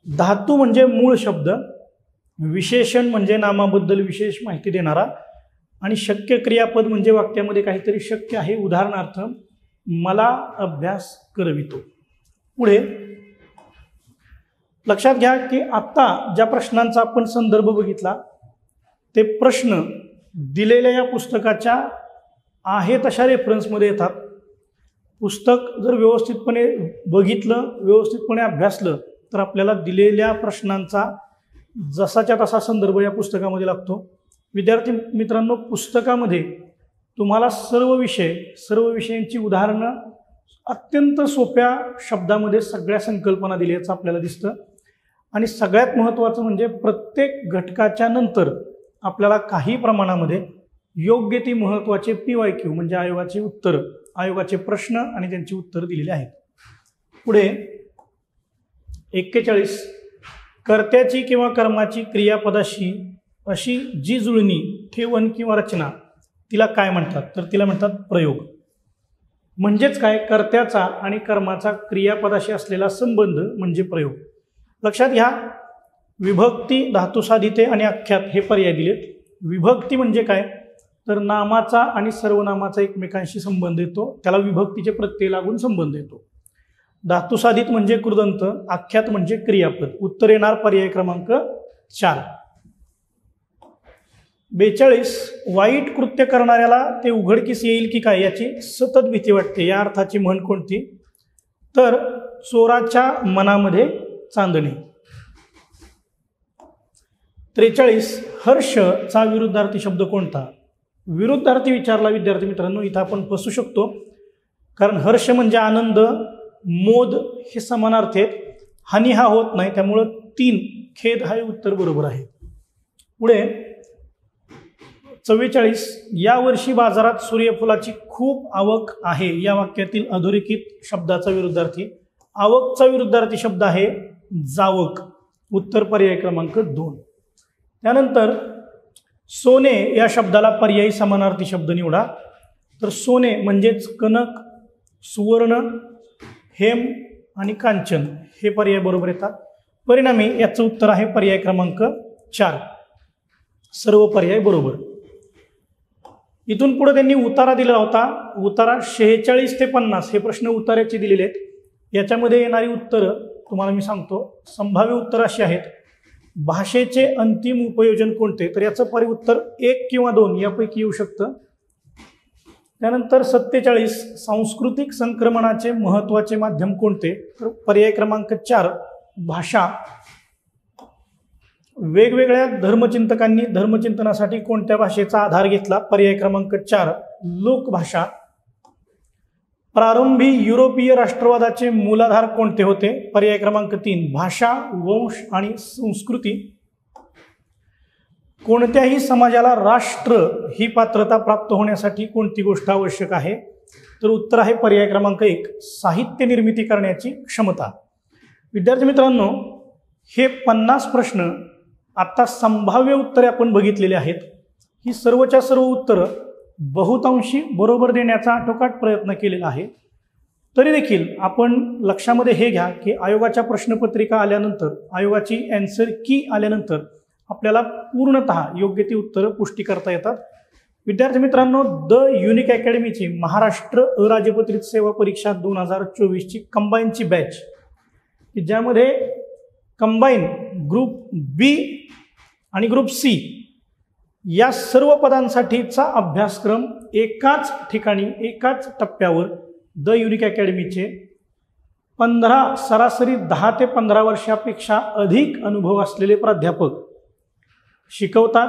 धातू म्हणजे मूळ शब्द, विशेषण म्हणजे नामाबद्दल विशेष माहिती देणारा, आणि शक्य क्रियापद म्हणजे वाक्यामध्ये काहीतरी शक्य आहे. उदाहरणार्थ मला अभ्यास करवितो. पुढे लक्षात घ्या की आता ज्या प्रश्नांचा आपण संदर्भ बघितला ते प्रश्न दिलेल्या या पुस्तकाच्या आहे तशा रेफरन्समध्ये येतात. पुस्तक जर व्यवस्थितपणे बघितलं, व्यवस्थितपणे अभ्यासलं तर आपल्याला दिलेल्या प्रश्नांचा जसाच्या तसा संदर्भ या पुस्तकामध्ये लागतो. विद्यार्थी मित्रांनो, पुस्तकामध्ये तुम्हाला सर्व विषयांची उदाहरणं अत्यंत सोप्या शब्दामध्ये सगळ्या संकल्पना दिल्याचं आपल्याला दिसतं. आणि सगळ्यात महत्त्वाचं म्हणजे प्रत्येक घटकाच्या नंतर आपल्याला काही प्रमाणामध्ये योग्य ती महत्त्वाचे PYQ म्हणजे आयोगाचे उत्तर, आयोगाचे प्रश्न आणि त्यांची उत्तरं दिलेली आहेत. पुढे 41 कर्त्याची किंवा कर्माची क्रियापदाशी अशी जी जुळणी, ठेवण किंवा रचना तिला काय म्हणतात? तर तिला म्हणतात प्रयोग. म्हणजेच काय? कर्त्याचा आणि कर्माचा क्रियापदाशी असलेला संबंध म्हणजे प्रयोग. लक्षात घ्या, विभक्ती, धातू साधिते आणि आख्यात हे पर्याय दिलेत. विभक्ती म्हणजे काय? तर नामाचा आणि सर्वनामाचा एकमेकांशी संबंध येतो, त्याला विभक्तीचे प्रत्यय लागून संबंध येतो. धातू साधित म्हणजे कृदंत, आख्यात म्हणजे क्रियापद. उत्तर येणार पर्याय क्रमांक 4. 42 वाईट कृत्य करणाऱ्याला ते उघडकीस येईल की काय याची सतत भीती वाटते. या अर्थाची म्हण कोणती? तर चोराच्या मनामध्ये चांदणे. 43 हर्षचा विरुद्धार्थी शब्द कोणता? विरुद्धार्थी विचारला विद्यार्थी मित्रांनो, इथं आपण फसू शकतो, कारण हर्ष म्हणजे आनंद, मोद हे समानार्थी आहेत, हानी हा होत नाही, त्यामुळं 3 खेद हा उत्तर बरोबर आहे. पुढे 44 यावर्षी बाजारात सूर्यफुलाची खूप आवक आहे. या वाक्यातील अधोरेखित शब्दाचा विरुद्धार्थी. आवकचा विरुद्धार्थी शब्द आहे जावक. उत्तर पर्याय क्रमांक 2. त्यानंतर सोने या शब्दाला पर्यायी समानार्थी शब्द निवडा. तर सोने म्हणजेच कनक, सुवर्ण, हेम आणि कांचन हे पर्याय बरोबर येतात. परिणामी याचं उत्तर आहे पर्याय क्रमांक 4. सर्व पर्याय बरोबर. इथून पुढे त्यांनी उतारा दिला होता. उतारा 46 ते 50 हे प्रश्न उतार्याचे दिलेले आहेत. याच्यामध्ये येणारी उत्तरं तुम्हाला मी सांगतो. संभाव्य उत्तर अशी आहेत. भाषेचे अंतिम उपयोजन कोणते? तर याचं परिउत्तर 1 किंवा 2 यापैकी येऊ शकतं. त्यानंतर 47 सांस्कृतिक संक्रमणाचे महत्त्वाचे माध्यम कोणते? तर पर्याय क्रमांक 4 भाषा. वेगवेगळ्या धर्मचिंतकांनी धर्मचिंतनासाठी कोणत्या भाषेचा आधार घेतला? पर्याय क्रमांक 4 लोकभाषा. प्रारंभी युरोपीय राष्ट्रवादाचे मूलाधार कोणते होते? पर्याय क्रमांक 3 भाषा, वंश आणि संस्कृती. कोणत्याही समाजाला राष्ट्र ही पात्रता प्राप्त होण्यासाठी कोणती गोष्ट आवश्यक आहे? तर उत्तर आहे पर्याय क्रमांक 1 साहित्य निर्मिती करण्याची क्षमता. विद्यार्थी मित्रांनो, हे 50 प्रश्न आता संभाव्य उत्तरे आपण बघितलेली आहेत. ही सर्वच्या सर्व उत्तरं बहुतांशी बरोबर देण्याचा आटोकाट प्रयत्न केलेला आहे. तरी देखील आपण लक्षामध्ये हे घ्या की आयोगाच्या प्रश्नपत्रिका आल्यानंतर, आयोगाची ॲन्सर की आल्यानंतर आपल्याला पूर्णतः योग्य ती उत्तरं पुष्टी करता येतात. विद्यार्थी मित्रांनो, द युनिक अकॅडमीची महाराष्ट्र अराजपत्रित सेवा परीक्षा 2024ची कंबाईनची बॅच, की ज्यामध्ये कंबाईन ग्रुप बी आणि ग्रुप सी या सर्व पदांसाठीचा अभ्यासक्रम एकाच ठिकाणी, एकाच टप्प्यावर द युनिक अकॅडमीचे 15 सरासरी 10 ते 15 वर्षापेक्षा अधिक अनुभव असलेले प्राध्यापक शिकवतात.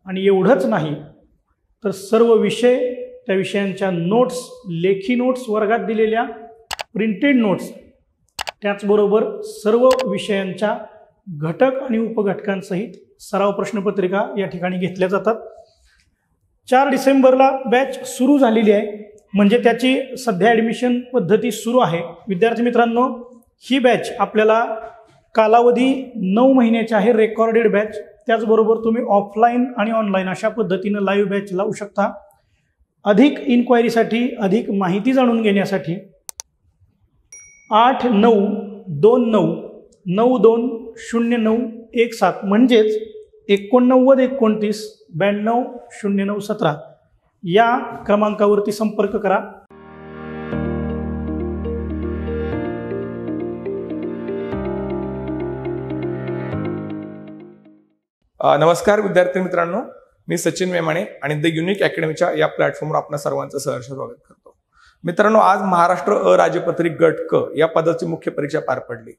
आणि एवढंच नाही तर सर्व विषय, त्या विषयांच्या नोट्स, लेखी नोट्स, वर्गात दिलेल्या प्रिंटेड नोट्स, त्याचबरोबर सर्व विषयांच्या घटक आणि उपघटकांसहित सराव प्रश्नपत्रिका या ठिकाणी घेतल्या जातात. 4 डिसेंबरला बॅच सुरू झालेली आहे, म्हणजे त्याची सध्या ॲडमिशन पद्धती सुरू आहे. विद्यार्थी मित्रांनो, ही बॅच आपल्याला कालावधी 9 महिन्याची आहे, रेकॉर्डेड बॅच. त्याचबरोबर तुम्ही ऑफलाईन आणि ऑनलाईन अशा पद्धतीनं लाईव्ह बॅच लावू शकता. अधिक इन्क्वायरीसाठी, अधिक माहिती जाणून घेण्यासाठी 8929920917 म्हणजेच 8929920917 या क्रमांकावरती संपर्क करा. नमस्कार विद्यार्थी मित्रांनो, मी सचिन मेमाणे आणि द युनिक अकॅडमीच्या या प्लॅटफॉर्मवर आपणा सर्वांचं सहर्ष स्वागत करतो. मित्रांनो, आज महाराष्ट्र अराजपत्रित गट क या पदाची मुख्य परीक्षा पार पडली.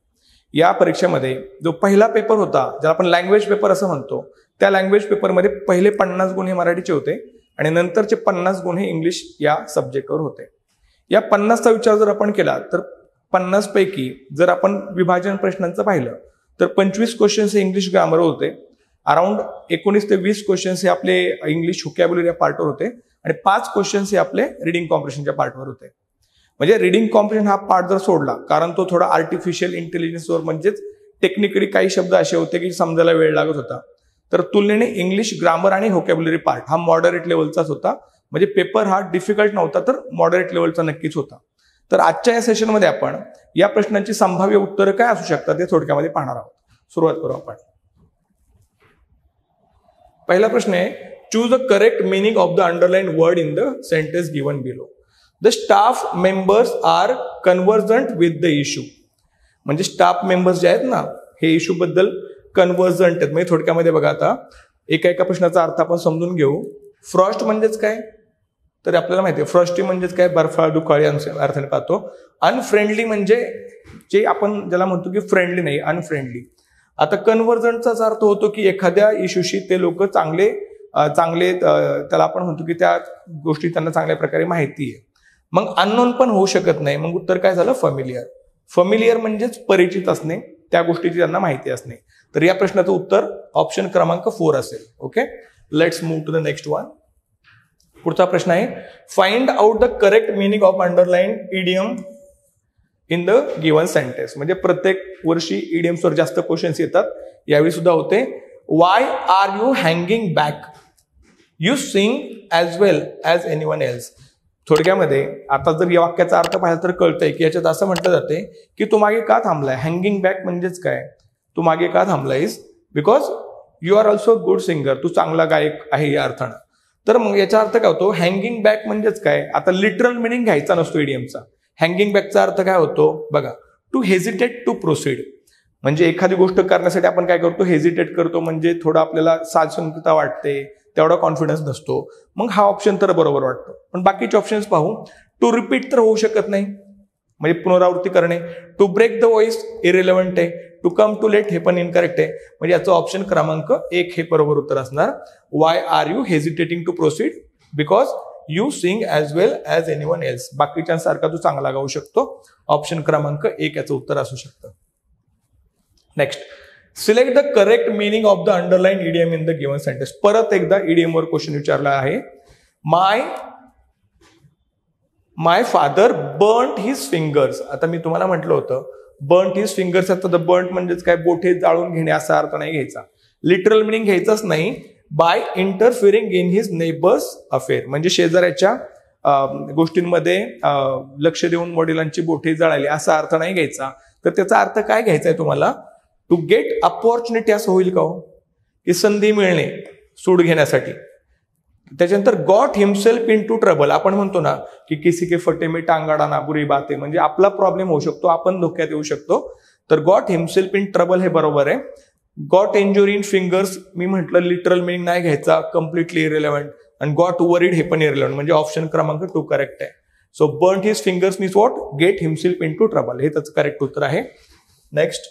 या परीक्षेमध्ये जो पहिला पेपर होता, ज्याला आपण लँग्वेज पेपर असं म्हणतो, त्या लँग्वेज पेपरमध्ये पहिले 50 गुण हे मराठीचे होते आणि नंतरचे 50 गुण हे इंग्लिश या सब्जेक्टवर होते. या 50चा विचार जर आपण केला तर 50 पैकी जर आपण विभाजन प्रश्नांचं पाहिलं तर 25 क्वेश्चन्स हे इंग्लिश ग्रामर होते, अराउंड 19 ते 20 क्वेश्चन्स हे आपले इंग्लिश व्होकॅब्युलरी या पार्टवर होते आणि 5 क्वेश्चन्स हे आपले रिडिंग कॉम्प्रिहेन्शनच्या पार्टवर होते. म्हणजे रिडिंग कॉम्प्रिहेन्शन हा पार्ट जर सोडला, कारण तो थोडा आर्टिफिशियल इंटेलिजन्सवर, म्हणजेच टेक्निकली काही शब्द असे होते की समजायला वेळ लागत होता, तर तुलनेने इंग्लिश ग्रामर आणि व्होकॅब्युलरी पार्ट हा मॉडरेट लेवलचाच होता. म्हणजे पेपर हा डिफिकल्ट नव्हता, तर मॉडरेट लेवलचा नक्कीच होता. तर आजच्या या सेशनमध्ये आपण या प्रश्नांची संभाव्य उत्तरं काय असू शकतात ते थोडक्यामध्ये पाहणार आहोत. सुरुवात करू आपण. पहिला प्रश्न आहे, choose the correct meaning of the underline word in the sentence given below. The staff members are convergent with the issue. म्हणजे स्टाफ मेंबर्स जे आहेत ना, हे इश्यू बद्दल कन्व्हर्जंट आहेत. म्हणजे थोडक्यामध्ये बघा, आता एका प्रश्नाचा अर्थ आपण समजून घेऊ. फ्रॉस्ट म्हणजेच काय, तर आपल्याला माहिती आहे फ्रॉस्टी म्हणजेच काय, बर्फाळ, दुकाळी अर्थाने पाहतो. अनफ्रेंडली म्हणजे जे आपण ज्याला म्हणतो की फ्रेंडली नाही, अनफ्रेंडली. आता कन्व्हर्जंटचाच अर्थ होतो की एखाद्या इश्यूशी ते लोक चांगले त्याला आपण म्हणतो की त्या गोष्टी त्यांना चांगल्या प्रकारे माहिती आहे. मग अननोन पण होऊ शकत नाही. मग उत्तर काय झालं, फॅमिलियर. फॅमिलियर म्हणजेच परिचित असणे, त्या गोष्टीची त्यांना माहिती असणे. तर या प्रश्नाचं उत्तर ऑप्शन क्रमांक 4 असेल. Okay, let's move to the next one. पुढचा प्रश्न आहे, find out the correct meaning of underline idiom in the given sentence. म्हणजे प्रत्येक वर्षी इडियम्सवर जास्त क्वेश्चन्स येतात, यावेळी सुद्धा होते. Why are you hanging back, you sing as well as anyone else. थोडक्यामध्ये आता जर या वाक्याचा अर्थ पाहिला तर कळतंय की याच्यात असं म्हटलं जाते की तू मागे का थांबलाय. हँगिंग बॅक म्हणजेच काय, तू मागे का थांबलायस, because you are also good singer, तू चांगला गायक आहे या अर्थानं. तर मग याचा अर्थ काय होतो, हँगिंग बॅक म्हणजेच काय. आता लिटरल मिनिंग घ्यायचा नसतो इडियमचा. हँगिंग बॅकचा अर्थ काय होतो बघा, टू हेजिटेट टू प्रोसीड. म्हणजे एखादी गोष्ट करण्यासाठी आपण काय करतो, हेजिटेट करतो. म्हणजे थोडं आपल्याला साशंकता वाटते, तेवढा कॉन्फिडन्स नसतो. मग हा ऑप्शन तर बरोबर वाटतो. पण बाकीचे ऑप्शन्स पाहू. टू रिपीट तर होऊ शकत नाही, म्हणजे पुनरावृत्ती करणे. To break the voice irrelevant आहे. टू कम टू लेट हे पण इनकरेक्ट आहे. म्हणजे याचं ऑप्शन क्रमांक 1 हे बरोबर उत्तर असणार. Why are you hesitating to proceed, because you sing as well as anyone else. बाकीच्यांसारखा तू चांगला गाऊ शकतो. ऑप्शन क्रमांक 1 याचं उत्तर असू शकतं. Next, select the correct meaning of the underline idiom in the given sentence. परत एकदा इडियमवर क्वेश्चन विचारला आहे. माय फादर बर्न्ट हिज फिंगर्स. आता मी तुम्हाला म्हटलं होतं बर्न्ट हिज फिंगर्स. आता द बर्न्ट म्हणजेच काय, बोटे जाळून घेणे असा अर्थ नाही घ्यायचा. लिटरल मिनिंग घ्यायचाच नाही. By interfering in his neighbours affair. म्हणजे शेजाऱ्याच्या गोष्टींमध्ये लक्ष देऊन वडिलांची बोटे जळाली असा अर्थ नाही घ्यायचा. तर त्याचा अर्थ काय घ्यायचा आहे तुम्हाला, टू गेट अपॉर्च्युनिटी असं होईल का हो, की संधी मिळणे सूड घेण्यासाठी. त्याच्यानंतर got himself in to trouble, आपण म्हणतो ना की किसी के फटे में टांग अडाना बुरी बात आहे, म्हणजे आपला प्रॉब्लेम होऊ शकतो, आपण धोक्यात येऊ शकतो. तर गॉट हिमसेल्फ इन ट्रबल हे बरोबर आहे. गॉट इंजुरी इन फिंगर्स मी म्हटलं लिटरल मिनिंग नाही घ्यायचा, कम्प्लिटली इरेलेव्हंट. आणि गॉट वरीड हे पण इरेलेव्हंट, म्हणजे ऑप्शन क्रमांक 2 करेक्ट आहे. So burn his fingers means what, get himself in to trouble, हे त्याचं करेक्ट उत्तर आहे. नेक्स्ट,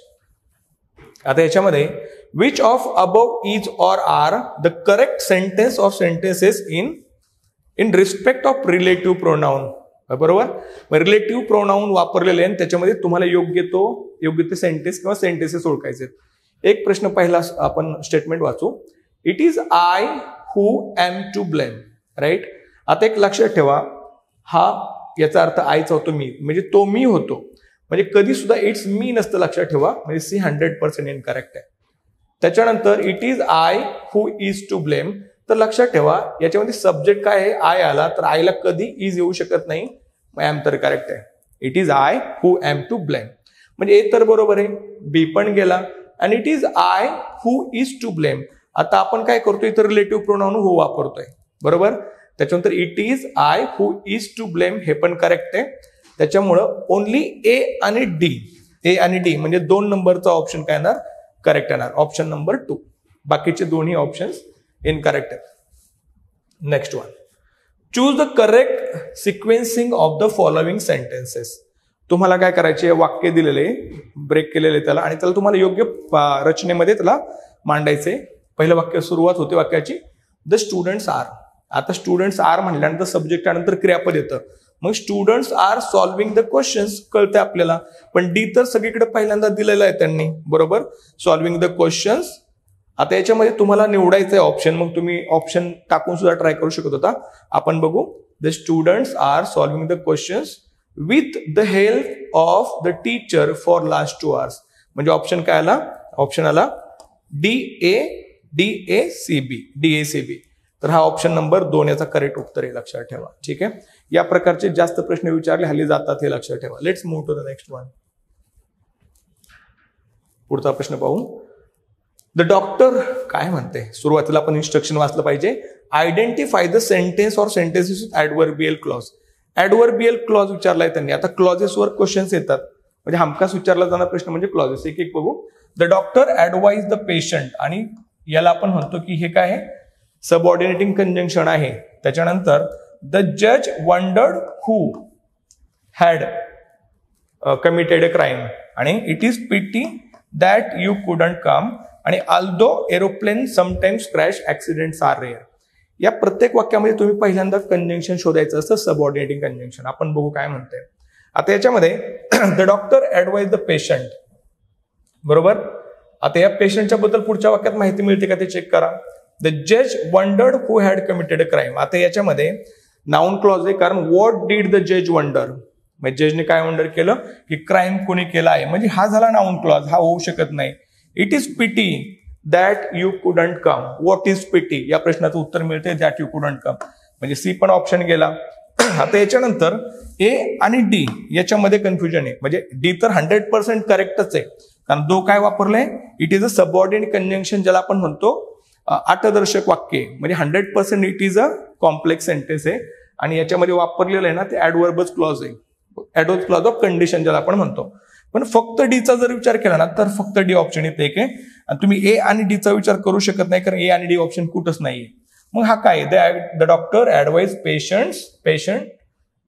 आता याच्यामध्ये which of above is or are the correct sentence of sentences in respect of relative pronoun. बरोबर, relative pronoun वापरलेले आणि त्याच्यामध्ये तुम्हाला योग्य ते सेंटेन्स किंवा सेंटेन्सेस ओळखायचे. एक प्रश्न पहिला आपण स्टेटमेंट वाचू. It is I who am to blame, right. आता एक लक्षात ठेवा, हा याचा अर्थ आयचा होतो मी, म्हणजे तो मी होतो, म्हणजे कधी सुद्धा इट्स मी नसतं, लक्षात ठेवा. म्हणजे सी 100% इनकरेक्ट आहे. त्याच्यानंतर it is I who is to blame, तर लक्षात ठेवा याच्यामध्ये सब्जेक्ट काय आहे, आय आला, तर आयला कधी इज येऊ शकत नाही, एम तर करेक्ट आहे. It is I who am to blame, म्हणजे ए तर बरोबर आहे, बी पण गेला. आणि it is I who is to blame, आता आपण काय करतोय, इथं रिलेटिव्ह प्रोनाउन हू वापरतोय, बरोबर. त्याच्यानंतर it is I who is to blame हे पण करेक्ट आहे. त्याच्यामुळं ओनली ए आणि डी म्हणजे 2 नंबरचा ऑप्शन काय येणार, करेक्ट येणार, ऑप्शन नंबर 2. बाकीचे दोन्ही ऑप्शन्स इनकरेक्ट आहेत. Next one, choose the correct sequencing of the following sentences. तुम्हाला काय करायचे, वाक्य दिलेले, ब्रेक केलेले त्याला, आणि त्याला तुम्हाला योग्य रचनेमध्ये त्याला मांडायचे. पहिलं वाक्य सुरुवात होते वाक्याची, द स्टुडंट्स आर. आता स्टुडंट्स आर म्हणल्यानंतर सब्जेक्ट त्यानंतर क्रियापद येतं, मग students are solving the questions कळते आपल्याला. पण डी तर सगळीकडे पहिल्यांदा दिलेलं आहे त्यांनी, बरोबर, सॉल्विंग द क्वेश्चन्स. आता याच्यामध्ये तुम्हाला निवडायचं आहे ऑप्शन, मग तुम्ही ऑप्शन टाकून सुद्धा ट्राय करू शकत होता. आपण बघू, the students are solving the questions with the help of the teacher for last 2 hours. म्हणजे ऑप्शन काय आला, ऑप्शन आला DACB. तर हा ऑप्शन नंबर 2 याचा करेक्ट उत्तर आहे, लक्षात ठेवा. ठीक आहे, या प्रकारचे जास्त प्रश्न विचारले हल्ली जातात, हे लक्षात ठेवा. Let's move to the next one. पुढचा प्रश्न पाहू. द डॉक्टर काय म्हणते, सुरुवातीला आपण इन्स्ट्रक्शन वाचलं पाहिजे. Identify the sentence or sentences with adverbial clause. Adverbial clause विचारलाय त्यांनी. आता क्लॉजेसवर क्वेश्चन्स येतात, म्हणजे हमखास विचारला जाणारा प्रश्न म्हणजे क्लॉजेस. एक एक बघू. द डॉक्टर ऍडवाइज द पेशंट, आणि याला आपण म्हणतो की हे काय आहे, सबऑर्डिनेटिंग कंजंक्शन आहे. त्याच्यानंतर द जज wondered who had committed a crime, आणि it is pity that you couldn't come, आणि although aeroplane sometimes crash accidents are rare. या प्रत्येक वाक्यामध्ये तुम्ही पहिल्यांदा कंजंक्शन शोधायचं असतं, सबऑर्डिनेटिंग कंजंक्शन. आपण बघू काय म्हणते. आता याच्यामध्ये द डॉक्टर ऍडवाइज द पेशंट, बरोबर. आता या पेशंटच्या बद्दल पुढच्या वाक्यात माहिती मिळते का ते चेक करा. द जज wondered who had committed a crime. आता याच्यामध्ये नाउन क्लॉज आहे, कारण व्हॉट डीड द जज वंडर, म्हणजे जजने काय वंडर केलं की क्राईम कोणी केला आहे, म्हणजे हा झाला नाउन क्लॉज, हा होऊ शकत नाही. It is pity that you couldn't come. What is pity या प्रश्नाचं उत्तर मिळते दॅट यू कुडंट कम, म्हणजे सी पण ऑप्शन गेला. आता याच्यानंतर ए आणि डी याच्यामध्ये कन्फ्युजन आहे, म्हणजे डी तर 100% करेक्टच आहे, कारण दो काय वापरलंय, it is a subordinate conjunction, ज्याला आपण म्हणतो आटदर्शक वाक्य, म्हणजे 100% it is a complex sentence आहे. आणि याच्यामध्ये वापरलेलं आहे ना ते ऍडव्हर्बस क्लॉज आहे, ऍडव्हर्ब क्लॉज ऑफ कंडिशन ज्याला आपण म्हणतो. पण फक्त डीचा जर विचार केला ना तर फक्त डी ऑप्शन येते एक आहे, आणि तुम्ही ए आणि डीचा विचार करू शकत नाही, कारण ए आणि डी ऑप्शन कुठंच नाहीये. मग हा काय, the doctor advise patient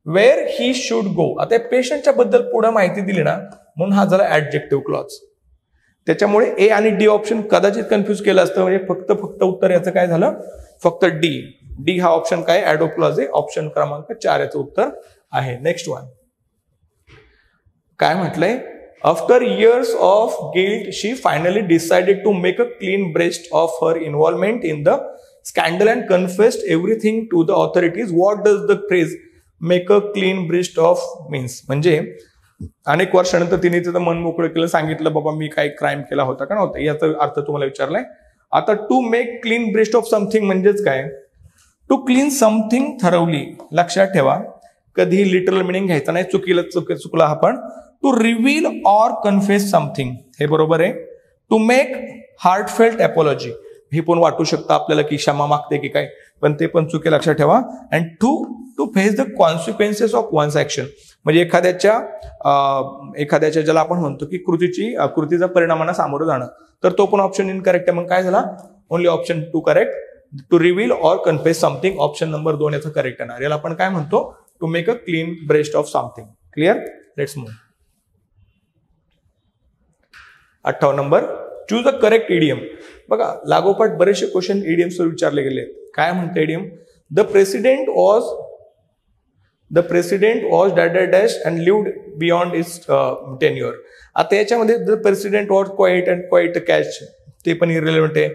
where he should go. आता पेशंटच्या बद्दल पुढे माहिती दिली ना, म्हणून हा झाला ऍडजेक्टिव्ह क्लॉज. त्याच्यामुळे ए आणि डी ऑप्शन कदाचित कन्फ्युज केलं असतं, म्हणजे फक्त उत्तर याचं काय झालं, फक्त डी हा ऑप्शन काय, ऍडव्हर्ब क्लॉज आहे, ऑप्शन क्रमांक 4 याचं उत्तर आहे. नेक्स्ट वन काय म्हटलंय, after years of guilt she finally decided to make a clean breast of her involvement in the scandal and confessed everything to the authorities. What does the phrase make a clean breast of means, म्हणजे अनेक वर्षानंतर तिने तिचं मन मोकळं केलं, सांगितलं बाबा मी काही क्राईम केला होता का नव्हता, याचा अर्थ तुम्हाला विचारलाय. आता to make clean breast of something म्हणजेच काय, टू क्लीन समथिंग थरवली, लक्षात ठेवा कधी लिटरल मिनिंग घ्यायचा नाही, चुकला आपण. To reveal or confess something, हे बरोबर आहे. टू मेक हार्टफेल्ट अपॉलॉजी, हे पण वाटू शकतं आपल्याला की क्षमा मागते की काय, पण ते पण चुके, लक्षात ठेवा. And to face the consequences of one's action, म्हणजे एखाद्याच्या ज्याला आपण म्हणतो की कृतीचा परिणामांना सामोरं जाणं, तर तो पण ऑप्शन इनकरेक्ट आहे. मग काय झाला, only option 2 correct. To reveal or confess something, option number 2 याचं करेक्ट येणार. याला आपण काय म्हणतो, to make a clean breast of something. Clear, let's move. 58 number, choose a correct idiom. बघा लागोपाठ बरेचसे क्वेश्चन इडियम्सवर विचारले गेले. काय म्हणते idiom, the president was dash and lived beyond is tenure. आता याच्यामध्ये the president was quite and quite catch, ते पण इरिलेव्हंट आहे.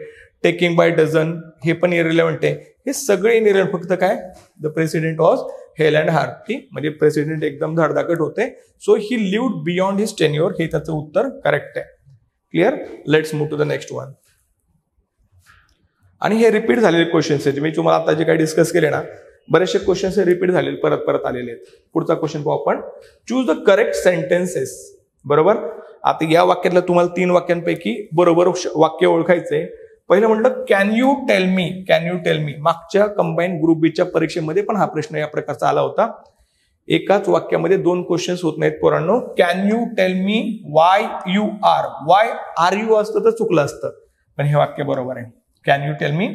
टेकिंग बाय डझन, हे पण इरिलेव्हंट आहे. हे सगळे इरिलेव्हंट, फक्त काय, the president was hale and hearty, म्हणजे प्रेसिडेंट एकदम धडधाकट होते. So he lived beyond his tenure, हे त्याचं उत्तर करेक्ट आहे. Clear, let's move to the next one. आणि हे रिपीट झालेले क्वेश्चन्स आहेत, मी तुम्हाला आता जे काही डिस्कस केले ना, बरेचसे क्वेश्चन्स हे रिपीट झालेले, परत आलेले आहेत. पुढचा क्वेश्चन पाहू आपण. Choose the correct sentences. बरोबर, आता या वाक्यातल्या तुम्हाला 3 वाक्यांपैकी बरोबर वाक्य ओळखायचंय. पहिलं म्हटलं कॅन यू टेल मी. मागच्या कंबाईन ग्रुप बीच्या परीक्षेमध्ये पण हा प्रश्न या प्रकारचा आला होता. एकाच वाक्यामध्ये 2 क्वेश्चन्स होत नाहीत पोरांनो. Can you tell me why you are you असतं तर चुकलं असतं, पण हे वाक्य बरोबर आहे. Can you tell me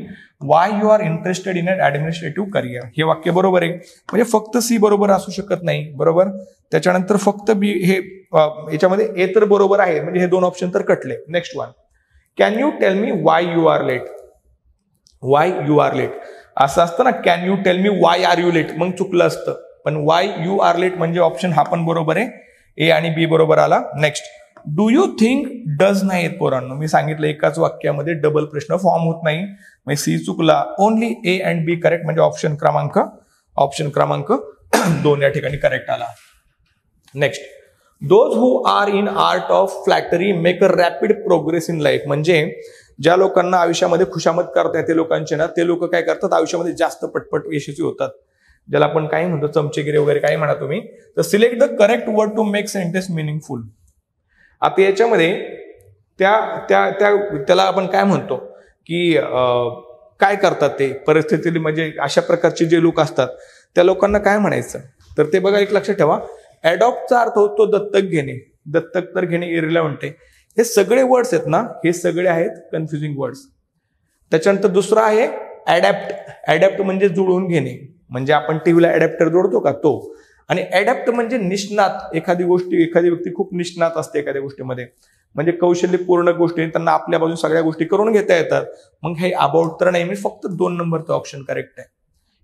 why you are interested in an administrative career, हे वाक्य बरोबर आहे. म्हणजे फक्त सी बरोबर असू शकत नाही, बरोबर. त्याच्यानंतर फक्त बी, हे याच्यामध्ये ए तर बरोबर आहे, म्हणजे हे 2 ऑप्शन तर कटले. Next one, can you tell me why you are late. असं असतं ना, can you tell me why are you late, मग चुकलं असतं. पण वाय यू आर लेट म्हणजे ऑप्शन हा पण बरोबर आहे, ए आणि बी बरोबर आला. Next, do you think does नाही आहेत पोरांनो. मी सांगितलं एकाच वाक्यामध्ये डबल प्रश्न फॉर्म होत नाही, म्हणजे सी चुकला. Only A and B correct, म्हणजे ऑप्शन क्रमांक 2 या ठिकाणी करेक्ट आला. Next, those who are in art of flattery make a rapid progress in life, म्हणजे ज्या लोकांना आयुष्यामध्ये खुशामत करता येते लोकांचे ना, ते लोक काय करतात, आयुष्यामध्ये जास्त पटपट यशस्वी होतात. ज्याला आपण काय म्हणतो, चमचेगिरी वगैरे काय म्हणा तुम्ही. तर select the correct word to make sentence meaningful. आता याच्यामध्ये त्याला आपण काय म्हणतो की काय करतात ते परिस्थिती, म्हणजे अशा प्रकारचे जे लोक असतात त्या लोकांना काय म्हणायचं, तर ते बघा एक लक्षात ठेवा. अडॉप्टचा अर्थ होतो दत्तक घेणे. दत्तक तर घेणे इरिलेव्हंट आहे. हे सगळे वर्ड्स आहेत ना, हे सगळे आहेत कन्फ्युजिंग वर्ड्स. त्याच्यानंतर दुसरा आहे ऍडॅप्ट म्हणजे जुळवून घेणे, म्हणजे आपण टीव्हीला अडॅप्टर जोडतो का तो. आणि अडॅप्ट म्हणजे निष्णात, एखादी व्यक्ती खूप निष्णात असते एखाद्या गोष्टीमध्ये, म्हणजे कौशल्यपूर्ण गोष्टी, त्यांना आपल्या बाजून सगळ्या गोष्टी करून घेता येतात. मग हे अबाउट तर नाही, मी फक्त 2 नंबरचं ऑप्शन करेक्ट आहे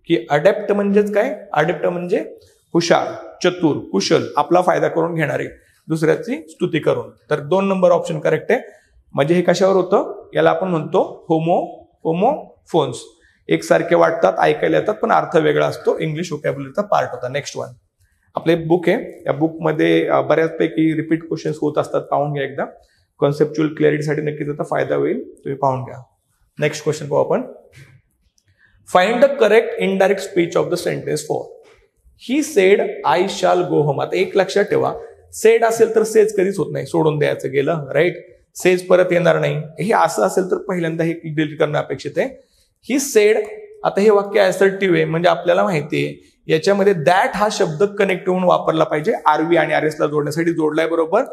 की अडॅप्ट म्हणजेच काय, अडॅप्ट म्हणजे हुशार, चतुर, कुशल, आपला फायदा करून घेणारे, दुसऱ्याची स्तुती करून. तर 2 नंबर ऑप्शन करेक्ट आहे. म्हणजे हे कशावर होतं, याला आपण म्हणतो होमोफोन्स. एकसारखे वाटतात, ऐकायला येतात, पण अर्थ वेगळा असतो. इंग्लिश व्होकॅब्युलरीचा पार्ट होता. नेक्स्ट वन, आपले बुक आहे, या बुकमध्ये बऱ्याचपैकी रिपीट क्वेश्चन्स होत असतात, पाहून घ्या एकदा. कॉन्सेप्च्युअल क्लॅरिटीसाठी नक्कीच त्याचा फायदा होईल, तुम्ही पाहून घ्या. नेक्स्ट क्वेश्चन पाहू आपण. Find the correct indirect speech of the sentence for. He said I शाल गो होम. आता एक लक्षात ठेवा, सेड असेल तर सेज कधीच होत नाही, सोडून द्यायचं गेलं, राईट. सेज परत येणार नाही. हे असं असेल तर पहिल्यांदा हे डिलीट करणं अपेक्षित आहे. ही सेड, आता हे वाक्य असर्टिव्ह आहे, म्हणजे आपल्याला माहिती आहे याच्यामध्ये दॅट हा शब्द कनेक्ट होऊन वापरला पाहिजे. आरवी आणि आरएस ला जोडण्यासाठी जोडलाय बरोबर,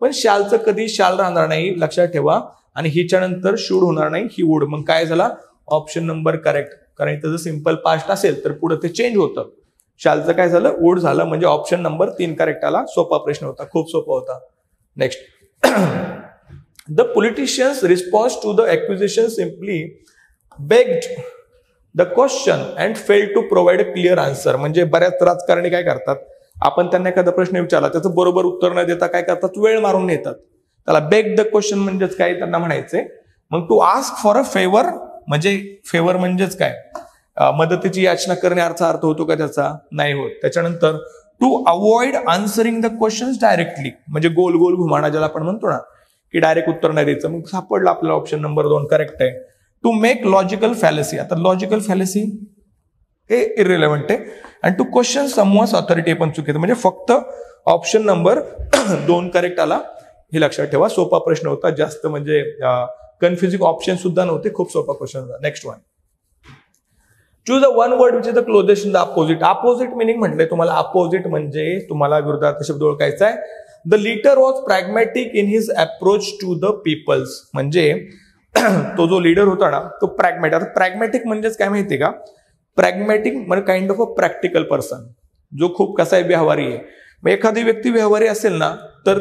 पण शालचं कधी शाल राहणार नाही, लक्षात ठेवा. आणि हिच्यानंतर शुड होणार नाही, ही वुड. मग काय झाला, ऑप्शन नंबर करेक्ट. कारण इथं जर सिंपल पास्ट असेल तर पुढे ते चेंज होतं. शालचं काय झालं, वुड झालं, म्हणजे ऑप्शन नंबर 3 करेक्ट आला. सोपा प्रश्न होता, खूप सोपा होता. Next, the politician's response to the acquisition simply begged the question and fail to provide a clear answer. म्हणजे बऱ्याच राजकारणी काय करतात, आपण त्यांना एखादा प्रश्न विचारला, त्याचं बरोबर उत्तर न देता काय करतात, वेळ मारून नेतात. त्याला बेग द क्वेश्चन म्हणजेच काय, त्यांना म्हणायचंय. मग to ask for a favour, म्हणजे फेवर म्हणजेच काय, मदतीची याचना करणे, अर्थ होतो का त्याचा, नाही होत. त्याच्यानंतर to avoid answering the questions directly, म्हणजे गोल गोल घुमाणा ज्याला आपण म्हणतो ना, की डायरेक्ट उत्तर नाही द्यायचं. मग सापडलं आपल्याला ऑप्शन नंबर 2 करेक्ट आहे. To make logical fallacy. आता लॉजिकल फॅलसी हे इररिलेव्हंट आहे. आणि टू क्वेश्चन समवन्स ऑथॉरिटी पण चुकीचं, म्हणजे फक्त ऑप्शन नंबर 2 करेक्ट आला, हे लक्षात ठेवा. सोपा प्रश्न होता, जास्त म्हणजे कन्फ्युजिंग ऑप्शन सुद्धा नव्हते, खूप सोपा क्वेश्चन होता. Next one, choose a one word which is the closest in the opposite. Opposite meaning म्हटलंय तुम्हाला, अपोजिट म्हणजे तुम्हाला विरुद्धार्थ शब्द ओळखायचा आहे. The leader was pragmatic in his approach to the peoples. म्हणजे तो जो लीडर होता ना तो प्रॅग्मॅटिक म्हणजेच काय माहितीये का, प्रॅग्मॅटिक म्हणजे kind of a practical person, जो खूप कसा आहे, व्यवहारी आहे. मग एखादी व्यक्ती व्यवहारी असेल ना तर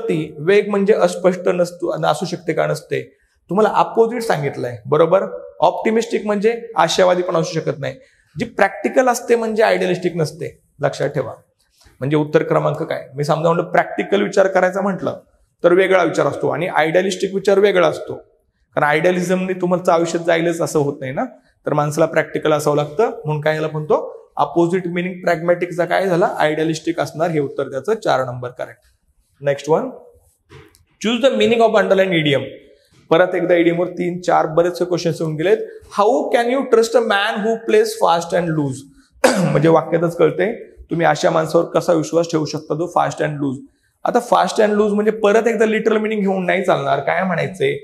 ती वेग म्हणजे अस्पष्ट असू शकते का, नसते. तुम्हाला अपोजिट सांगितलंय, बरोबर. ऑप्टिमिस्टिक म्हणजे आशावादी पण असू शकत नाही. जी प्रॅक्टिकल असते म्हणजे आयडियलिस्टिक नसते, लक्षात ठेवा. म्हणजे उत्तर क्रमांक काय, मी समजा म्हणलं प्रॅक्टिकल विचार करायचा म्हटलं तर वेगळा विचार असतो आणि आयडियलिस्टिक विचार वेगळा असतो. कारण आयडियलिझमने तुमचं आयुष्यात जायलाच असं होत नाही ना, तर माणसाला प्रॅक्टिकल असावं लागतं. म्हणून काय म्हणतो अपोजिट मिनिंग प्रॅग्मॅटिकचा काय झाला, आयडियलिस्टिक असणार. हे उत्तर त्याचं 4 number correct. Next one, choose the meaning of underline idiom. परत एकदा इडियमवर 3-4 बरेचसे क्वेश्चन येऊन गेलेत. How can you trust a man who plays fast and loose. म्हणजे वाक्यातच कळते तुम्ही अशा माणसावर कसा विश्वास ठेवू शकता जो फास्ट अँड लूज. आता फास्ट अँड लूज म्हणजे परत एकदा लिटरल मिनिंग घेऊन नाही चालणार. काय म्हणायचंय,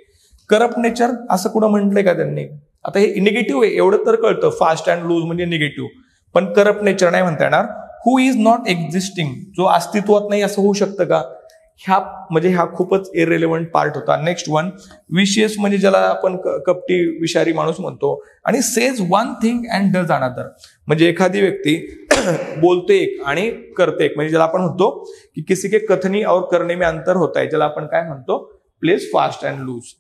करप्ट नेचर असं कुठं म्हटलंय का त्यांनी. आता हे निगेटिव्ह आहे एवढं तर कळतं, फास्ट अँड लूज म्हणजे निगेटिव्ह, पण करप्ट नेचर नाही म्हणता येणार. हु इज नॉट एक्झिस्टिंग, जो अस्तित्वात नाही असं होऊ शकतं का. हा खूपच इररिलेव्हंट पार्ट होता. नेक्स्ट वन, विशियस म्हणजे ज्याला आपण कपटी विषारी माणूस म्हणतो. आणि says one thing and does another, म्हणजे एखादी व्यक्ती बोलते एक आणि करते एक, म्हणजे ज्याला आपण म्हणतो की किसी के कथनी और करणे में अंतर होता है, ज्याला आपण काय म्हणतो प्लेस फास्ट अँड लूज.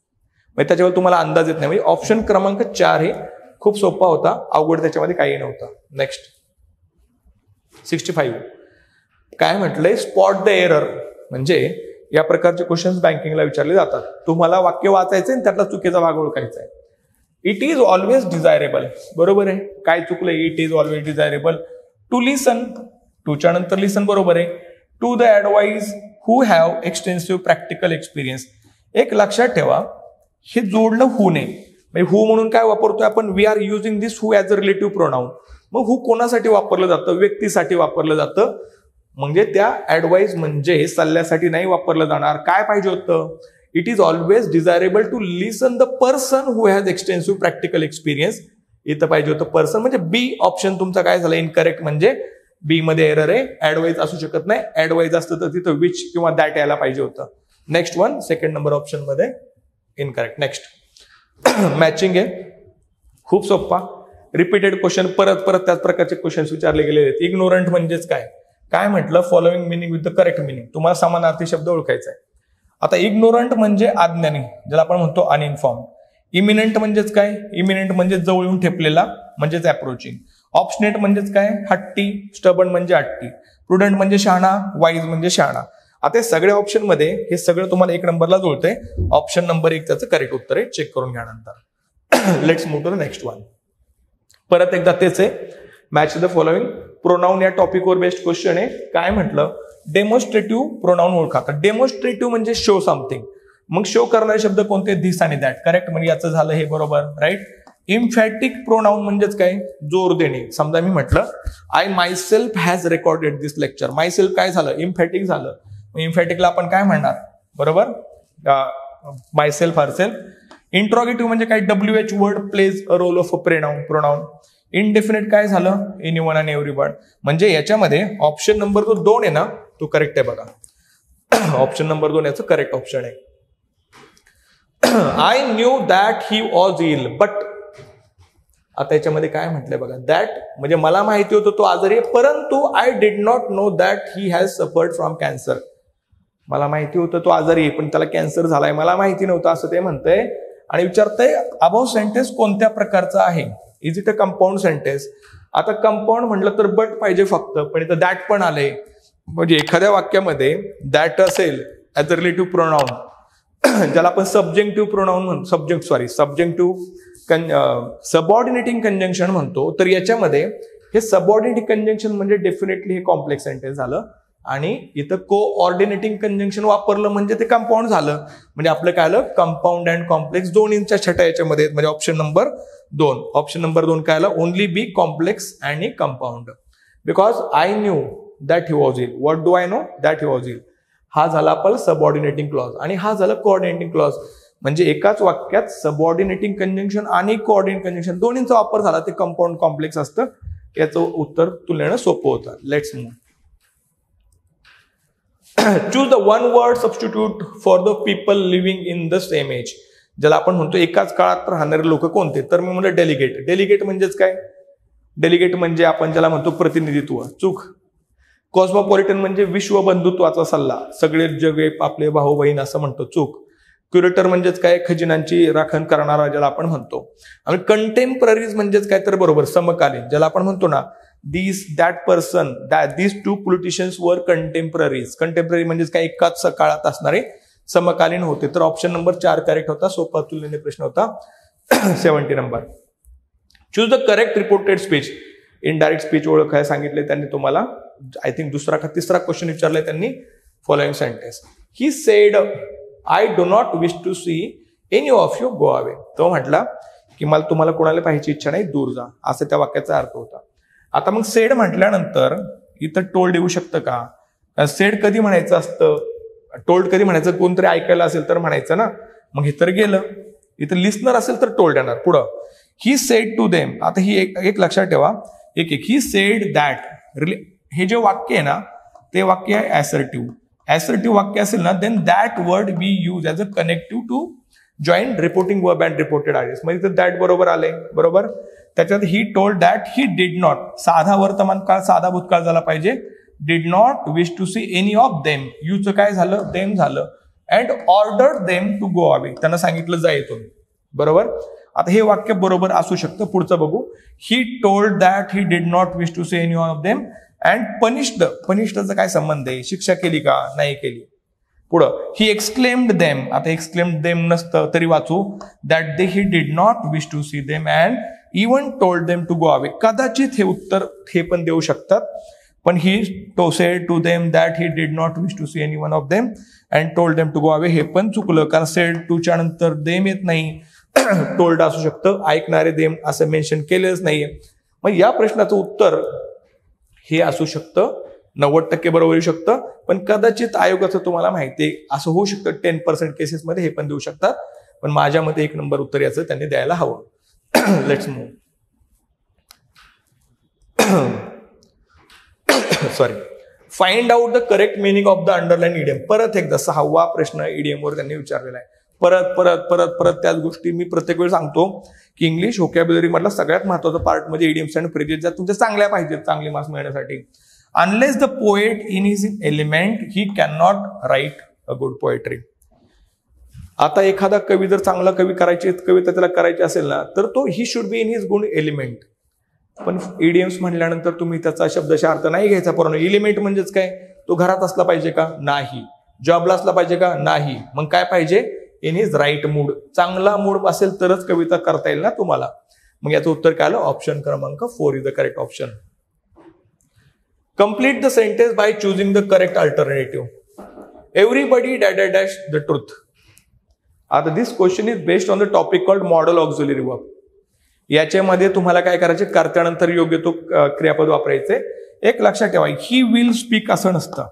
म्हणजे त्याच्यावर तुम्हाला अंदाज येत नाही. म्हणजे ऑप्शन क्रमांक 4 हे खूप सोपा होता, अवघड त्याच्यामध्ये काही नव्हतं. नेक्स्ट 65, काय म्हटलंय, स्पॉट द एरर. म्हणजे या प्रकारचे क्वेश्चन्स बँकिंगला विचारले जातात. तुम्हाला वाक्य वाचायचंय आणि त्यातला चुकीचा भाग ओळखायचा आहे. इट इज ऑलवेज डिझायरेबल, बरोबर आहे. काय चुकलंय, it is always desirable to listen, टूच्या नंतर लिसन बरोबर आहे. To the advise who have extensive practical experience. एक लक्षात ठेवा, हे जोडलं हू ने, म्हणजे हू म्हणून काय वापरतोय आपण, we are using this who as a relative pronoun. मग हू कोणासाठी वापरलं जातं, व्यक्तीसाठी वापरलं जातं. म्हणजे त्या ऍडवाइस म्हणजे सल्ल्यासाठी नाही वापरलं जाणार. काय पाहिजे होतं, it is always desirable to listen the person who has extensive practical experience. इथं पाहिजे होतं पर्सन, म्हणजे बी ऑप्शन तुमचा काय झाला इनकरेक्ट. म्हणजे बी मध्ये एरर आहे, ऍडवाइज असू शकत नाही. ऍडवाइज असतं तर तिथं विच किंवा दॅट यायला पाहिजे होतं. Next one, second number option मध्ये इनकरेक्ट. नेक्स्ट मॅचिंग आहे, खूप सोपा. रिपीटेड क्वेश्चन, परत त्याच प्रकारचे क्वेश्चन विचारले गेलेले आहेत. इग्नोरंट म्हणजेच काय म्हटलं, following meaning with the correct meaning. तुम्हाला समानार्थी शब्द ओळखायचा आहे. आता इग्नोरंट म्हणजे अज्ञानी, ज्याला आपण म्हणतो अनइन्फॉर्म. इमिनंट म्हणजेच काय, इमिनंट म्हणजे जवळ येऊन ठेपलेला म्हणजेच अप्रोचिंग. ऑब्स्टिनेट म्हणजेच काय, हट्टी. स्टबर्न म्हणजे हट्टी. प्रुडंट म्हणजे शहाणा. वाईज म्हणजे शहाणा. आता सगळ्या ऑप्शन मध्ये हे सगळं तुम्हाला 1 नंबरला जुळतंय. ऑप्शन नंबर 1 त्याचं करेक्ट उत्तर आहे, चेक करून घ्या नंतर. Let's move to the next one. परत एकदा तेच आहे, मॅच द फॉलोइंग. प्रोनाऊन या टॉपिकवर बेस्ड क्वेश्चन आहे. काय म्हटलं, डेमॉन्स्ट्रेटिव्ह प्रोनाऊन ओळखा. तर डेमॉन्स्ट्रेटिव्ह म्हणजे शो समथिंग. मग शो करणारे शब्द कोणते, धिस आणि दॅट. करेक्ट, म्हणजे याचं झालं हे बरोबर, राईट. इम्फॅटिक प्रोनाऊन म्हणजेच काय, जोर देणे. समजा मी म्हटलं I myself has recorded this lecture. Myself काय झालं, इम्फॅटिक झालं. इम्फॅटिकला आपण काय म्हणणार, बरोबर, मायसेल्फ, हरसेल्फ. इंट्रॉगेटिव्ह म्हणजे काय, WH word plays a role of a pronoun. Indefinite काय झालं, एनीवन आणि एव्हरीवन. म्हणजे याच्यामध्ये ऑप्शन नंबर 2 आहे ना, तो करेक्ट आहे बघा. ऑप्शन नंबर 2 याचं करेक्ट ऑप्शन आहे. I knew that he was ill but. आता याच्यामध्ये काय म्हटलंय बघा, दॅट म्हणजे मला माहिती होतं तो आजारी आहे, परंतु I did not know that he has suffered from cancer. मला माहिती होतं तो आजारी आहे पण त्याला कॅन्सर झालाय, मला माहिती नव्हतं असं ते म्हणतंय. आणि विचारतंय अबव सेंटेन्स कोणत्या प्रकारचा आहे, is it a compound sentence. आता कंपाऊंड म्हटलं तर बट पाहिजे फक्त, पण इथं दॅट पण आले. म्हणजे एखाद्या वाक्यामध्ये दॅट असेल ऍज अ रिलेटिव्ह प्रोनाऊन, ज्याला आपण सब्जेक्टिव्ह प्रोनाऊन म्हणतो, सबऑर्डिनेटिंग कंजंक्शन म्हणतो. तर याच्यामध्ये हे सबऑर्डिनेटिंग कंजंक्शन म्हणजे डेफिनेटली हे कॉम्प्लेक्स सेंटेन्स झालं. आणि इथं कोऑर्डिनेटिंग कंजंक्शन वापरलं म्हणजे ते कंपाऊंड झालं. म्हणजे आपलं काय आलं, कंपाऊंड अँड कॉम्प्लेक्स दोन्हीच्या छटा याच्यामध्ये आहेत. म्हणजे ऑप्शन नंबर 2. ऑप्शन नंबर 2 काय आलं, ओनली बी कॉम्प्लेक्स आणि compound. Because I knew that he was ill. What do I know, that he was ill. हा झाला आपला सबऑर्डिनेटिंग क्लॉज आणि हा झाला कोऑर्डिनेटिंग क्लॉज. म्हणजे एकाच वाक्यात सबऑर्डिनेटिंग कंजंक्शन आणि कोऑर्डिनेट कंजंक्शन दोन्हींचा वापर झाला, ते कंपाऊंड कॉम्प्लेक्स असतं. याचं उत्तर तुलनेनं सोपं होतं. Let's move. Choose the one word substitute for the people living in the same age. ज्याला आपण म्हणतो एकाच काळात राहणारे लोक कोणते, तर मी म्हणलं डेलिगेट. डेलिगेट म्हणजेच काय, डेलिगेट म्हणजे आपण ज्याला म्हणतो प्रतिनिधित्व. चूक. कॉस्मोपॉलिटन म्हणजे विश्व बंधुत्वाचा सल्ला, सगळे जगे आपले भाऊ बहीण असं म्हणतो. चूक. क्युरेटर म्हणजेच काय, खजिनांची राखण करणारा ज्याला आपण म्हणतो. आणि कंटेम्पररीज म्हणजेच काय, तर बरोबर समकालीन, ज्याला आपण म्हणतो ना that person these two politicians वर कंटेम्पररीज. कंटेम्पररी म्हणजेच काय, एकाच काळात असणारे समकालीन होते. तर ऑप्शन नंबर 4 करेक्ट होता. सोपा तुलनेने प्रश्न होता. 70 number. Choose the correct reported speech. Indirect speech ओळखायला सांगितले त्यांनी तुम्हाला. आय थिंक दुसरा का तिसरा क्वेश्चन विचारलाय त्यांनी. Following sentence. He said I do not wish to see any of you go away. तो म्हटला की मला तुम्हाला कोणाला पाहायची इच्छा नाही, दूर जा, असं त्या वाक्याचा अर्थ होता. आता मग सेड म्हटल्यानंतर इथं टोल्ड येऊ शकतं का? सेड कधी म्हणायचं असतं, टोल्ड कधी म्हणायचं, कोणतरी ऐकायला असेल तर म्हणायचं ना. मग हे तर गेलं. इथं लिस्नर असेल तर टोल्ड येणार. पुढं ही सेड टू देम. आता ही एक लक्षात ठेवा, एक ही सेड दॅट. हे जे वाक्य आहे ना ते वाक्य आहे ऍसर्टिव्ह. ऍसर्टिव्ह वाक्य असेल ना then that word be use as a connective to join reporting verb and reported ideas. म्हणजे दॅट बरोबर आले. बरोबर. त्याच्यात he told that he did not. साधा वर्तमान काळ, साधा भूतकाळ झाला पाहिजे. Did not wish to see any of them. यूचं काय झालं, देम झालं. And order them to go away. त्यांना सांगितलं जा येतो. बरोबर. आता हे वाक्य बरोबर असू शकतं. पुढचं बघू. He told that he did not wish to see any of them and punished. पनिश्डचा काय संबंध आहे, शिक्षा केली का, नाही केली. पुढं ही एक्सक्लेम्ड देम. आता एक्सक्लेम्ड देम नसतं तरी वाचू that they he did not wish to see them and even told them to go away. कदाचित हे उत्तर हे पण देऊ शकतात. पण he said to them that he did not wish to see any one of them and told them to go away हे पण चुकलं, कारण सेड टूच्या नंतर देम येत नाही. टोल्ड असू शकतं, ऐकणारे देम असं मेन्शन केलेलंच नाहीये. मग या प्रश्नाचं उत्तर हे असू शकतं. 90% बरोबर येऊ शकतं. पण कदाचित आयोगाचं तुम्हाला माहिती आहे असं होऊ शकतं. 10% केसेसमध्ये हे पण देऊ शकतात. पण माझ्या मते 1 नंबर उत्तर याचं त्यांनी द्यायला हवं. Let's move. Sorry. Find out the correct meaning of the underline idiom. परत एकदा 6वा प्रश्न इडियम वर त्यांनी विचारलेला आहे. परत परत परत परत त्याच गोष्टी मी प्रत्येक वेळी सांगतो की इंग्लिश व्होकॅब्युलरी मधला सगळ्यात महत्वाचा पार्ट म्हणजे इडियम्स अँड फ्रेजेस, ज्या तुमच्या चांगल्या पाहिजेत चांगले मार्क्स मिळण्यासाठी. Unless the poet in his element he can not right a good poetry. आता एखादा कवी जर चांगला कविता त्याला करायची असेल ना तर तो he should be in his good element. पण इडियम्स म्हणल्यानंतर तुम्ही त्याचा शब्दशः अर्थ नाही घ्यायचा. परंतु एलिमेंट म्हणजेच काय, तो घरात असला पाहिजे का, नाही. जॉबला असला पाहिजे का, नाही. मग काय पाहिजे, इन हिज राईट मूड. चांगला मूड असेल तरच कविता करता येईल ना तुम्हाला. मग याचं उत्तर काय आलं, ऑप्शन क्रमांक 4 is the correct option. Complete the sentence by choosing the correct alternative. Everybody dash dash dash the truth. आता this question is based on the topic called modal auxiliary verb. याच्यामध्ये तुम्हाला काय करायचे, कर्त्यानंतर योग्य तो क्रियापद वापरायचे. एक लक्षात ठेवा, ही विल स्पीक असं नसतं,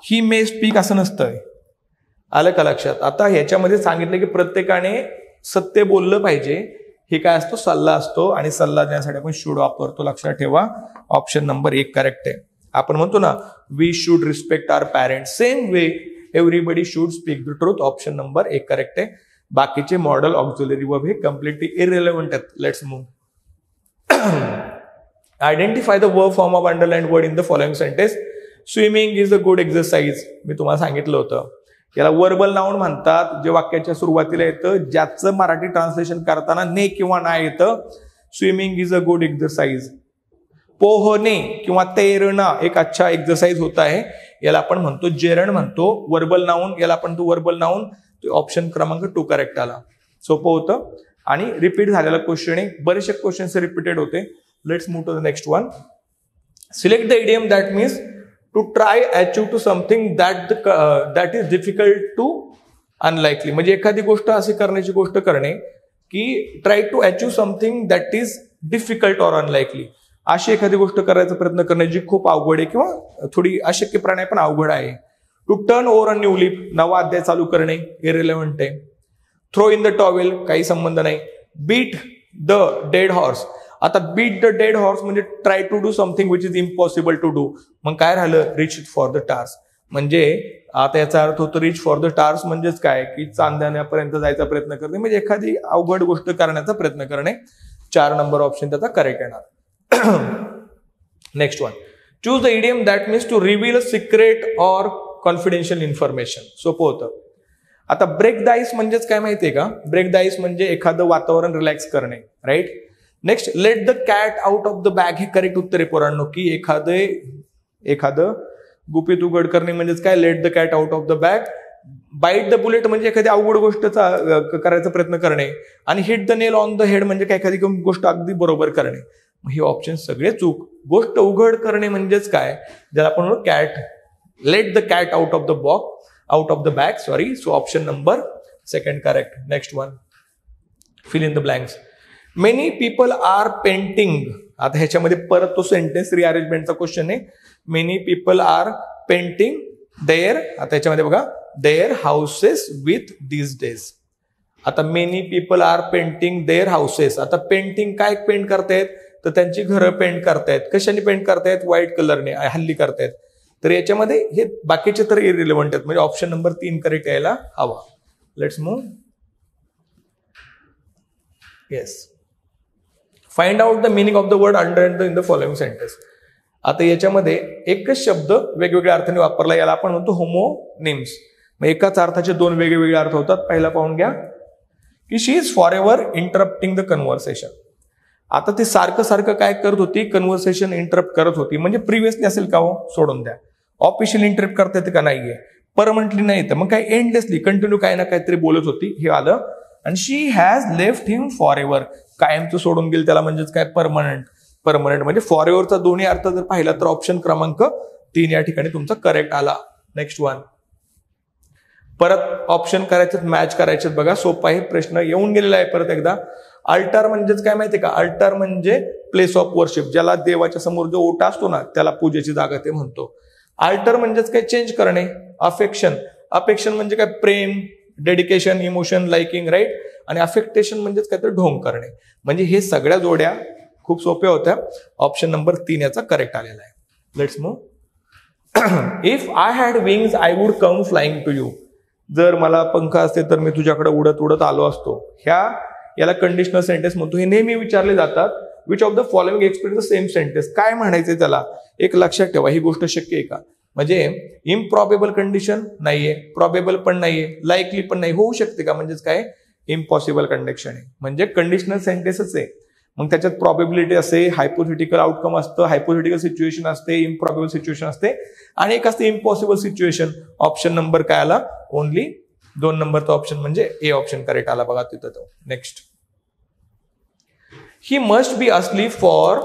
ही मे स्पीक असं नसतं. आलं का लक्षात. आता ह्याच्यामध्ये सांगितलं की प्रत्येकाने सत्य बोललं पाहिजे. हे काय असतो, सल्ला असतो. आणि सल्ला देण्यासाठी आपण शुड वापरतो. लक्षात ठेवा, ऑप्शन नंबर 1 करेक्ट आहे. आपण म्हणतो ना we should respect our parents, same way everybody should speak the truth. Option number 1 correct आहे. बाकीचे मॉडल ऑक्झिलरी वर्ब हे कम्प्लिटली इररिलेव्हंट आहेत. Let's move. Identify the verb form of underline word in the following sentence. Swimming is a good exercise. मी तुम्हाला सांगितलं होतं याला verbal noun म्हणतात. जे वाक्याच्या सुरुवातीला येतं, ज्याचं मराठी ट्रान्सलेशन करताना ने किंवा ना येतं. Swimming is a good exercise. पोहणे किंवा तैरना एक अच्छा एक्सरसाइज होता है, याला आपण म्हणतो जेरण म्हणतो. वर्बल नाउन याला आपण तो वर्बल नाउन. ऑप्शन क्रमांक 2 करेक्ट आला. सोपं होतं आणि रिपीट झालेला क्वेश्चन आहे. बरेचसे क्वेश्चन रिपीटेड होते. Let's move to the next one. Select the idiom that means to try achieve to something that is difficult to unlikely. म्हणजे एखादी गोष्ट अशी करण्याची गोष्ट करणे की try to achieve something that is difficult or unlikely. अशी एखादी गोष्ट करायचा प्रयत्न करणे जी खूप अवघड आहे किंवा थोडी अशक्यप्राय पण अवघड आहे. To turn over a new leaf, नवा अध्याय चालू करणे इरेलेव्हंट आहे. थ्रो इन द टॉवेल, काही संबंध नाही. बीट द डेड हॉर्स, आता बीट द डेड हॉर्स म्हणजे try to do something which is impossible to do. मग काय राहिलं, रिच फॉर द टार्स. म्हणजे आता याचा अर्थ होतो रिच फॉर द टार्स म्हणजेच काय की चांदण्यापर्यंत जायचा प्रयत्न करणे, म्हणजे एखादी अवघड गोष्ट करण्याचा प्रयत्न करणे. 4 नंबर ऑप्शन त्याचा करेक्ट येणार. Next one, choose the idiom that means to reveal a secret or confidential information. सोपं होतं. आता ब्रेक द आईस म्हणजेच काय माहितीये का, ब्रेक द आईस म्हणजे एखादं वातावरण रिलॅक्स करणे, right. Next, let the cat out of the bag, हे करेक्ट उत्तर आहे पोरांनो, की एखादं गुपित उघड करणे म्हणजेच काय, let the cat out of the bag. Bite the bullet म्हणजे एखादी अवघड गोष्टचा करायचा प्रयत्न करणे. आणि hit the nail on the head म्हणजे काय, एखादी गोष्ट अगदी बरोबर करणे. हे ऑप्शन सगळे चूक. गोष्ट उघड करणे म्हणजेच काय, ज्याला आपण म्हणतो cat, let the cat out of the bag, sorry. So option number 2 correct. Next one, fill in the blanks. Many people are painting, आता ह्याच्यामध्ये परत तो सेंटेन्स रिअरेंजमेंटचा क्वेश्चन आहे. Many people are painting their, आता ह्याच्यामध्ये बघा, their houses with these days. आता many people are painting their houses, आता पेंटिंग काय पेंट करतायत, तर त्यांची घरं पेंट करतायत. कशाने पेंट करतायत, व्हाईट कलरने हल्ली करतायत. तर याच्यामध्ये हे बाकीचे तर इरिलेव्हंट आहेत, म्हणजे ऑप्शन नंबर 3 करेक्ट यायला हवा. Let's move. Yes, find out the meaning of the word under in the following sentence. आता याच्यामध्ये एकच शब्द वेगवेगळ्या अर्थाने वापरला, याला आपण म्हणतो होमोनिम्स. मग एकाच अर्थाचे 2 वेगवेगळे अर्थ होतात. पहिला पाहून घ्या की she is for ever interrupting the conversation. आता ती सारखं काय करत होती, कन्व्हर्सेशन इंटरप्ट करत होती. म्हणजे प्रिव्हियसली असेल का हो, सोडून द्या. ऑफिशियली इंटरप्ट करता येते का, नाहीये. परमनंटली नाही, तर मग काय एंडलेसली कंटिन्यू काय ना काहीतरी बोलत होती, हे आलं. आणि she has left him for ever, कायमचं सोडून गेल त्याला, म्हणजेच काय, परमनंट म्हणजे फॉर एव्हरचा दोन्ही अर्थ जर पाहिला तर ऑप्शन क्रमांक 3 या ठिकाणी तुमचा करेक्ट आला. नेक्स्ट वन, परत ऑप्शन करायचे, मॅच करायचे बघा. सोपा आहे, प्रश्न येऊन गेलेला आहे परत एकदा. अल्टार म्हणजेच काय माहितीये का, अल्टार म्हणजे प्लेस ऑफ वर्शिप, ज्याला देवाच्या समोर जो ओटा असतो ना त्याला पूजेची जागा ते म्हणतो. अल्टर म्हणजेच काय, चेंज करणे. अफेक्शन म्हणजे काय, प्रेम, डेडिकेशन, इमोशन, लाइकिंग, राईट. आणि अफेक्टेशन म्हणजेच काय तर ढोंग करणे. म्हणजे हे सगळ्या जोड्या खूप सोप्या होत्या. ऑप्शन नंबर 3 याचा करेक्ट आलेला आहे. Let's move. If I had wings I would come flying to you. जर मला पंख असते तर मी तुझ्याकडे उडत उडत आलो असतो. याला कंडिशनल सेंटेन्स म्हणतो. हे नेहमी विचारले जातात. Which of the following express the same sentence, काय म्हणायचंय त्याला, एक लक्षात ठेवा, ही गोष्ट शक्य आहे का. म्हणजे इम्प्रॉबेबल कंडिशन नाहीये, प्रॉबेबल पण नाहीये, लाईकली पण नाही, होऊ शकते का, म्हणजेच काय, इम्पॉसिबल कंडिशन आहे. म्हणजे कंडिशनल सेंटेन्सच आहे. मग त्याच्यात प्रॉबेबिलिटी असते, हायपोथेटिकल आउटकम असतं, हायपोथेटिकल सिच्युएशन असते, इम्प्रॉबेबल सिच्युएशन असते, आणि एक असते इम्पॉसिबल सिच्युएशन. ऑप्शन नंबर काय आला, ओनली 2 नंबरचा ऑप्शन म्हणजे ए ऑप्शन करेक्ट आला बघा तिथं तो. Next, he must be asleep for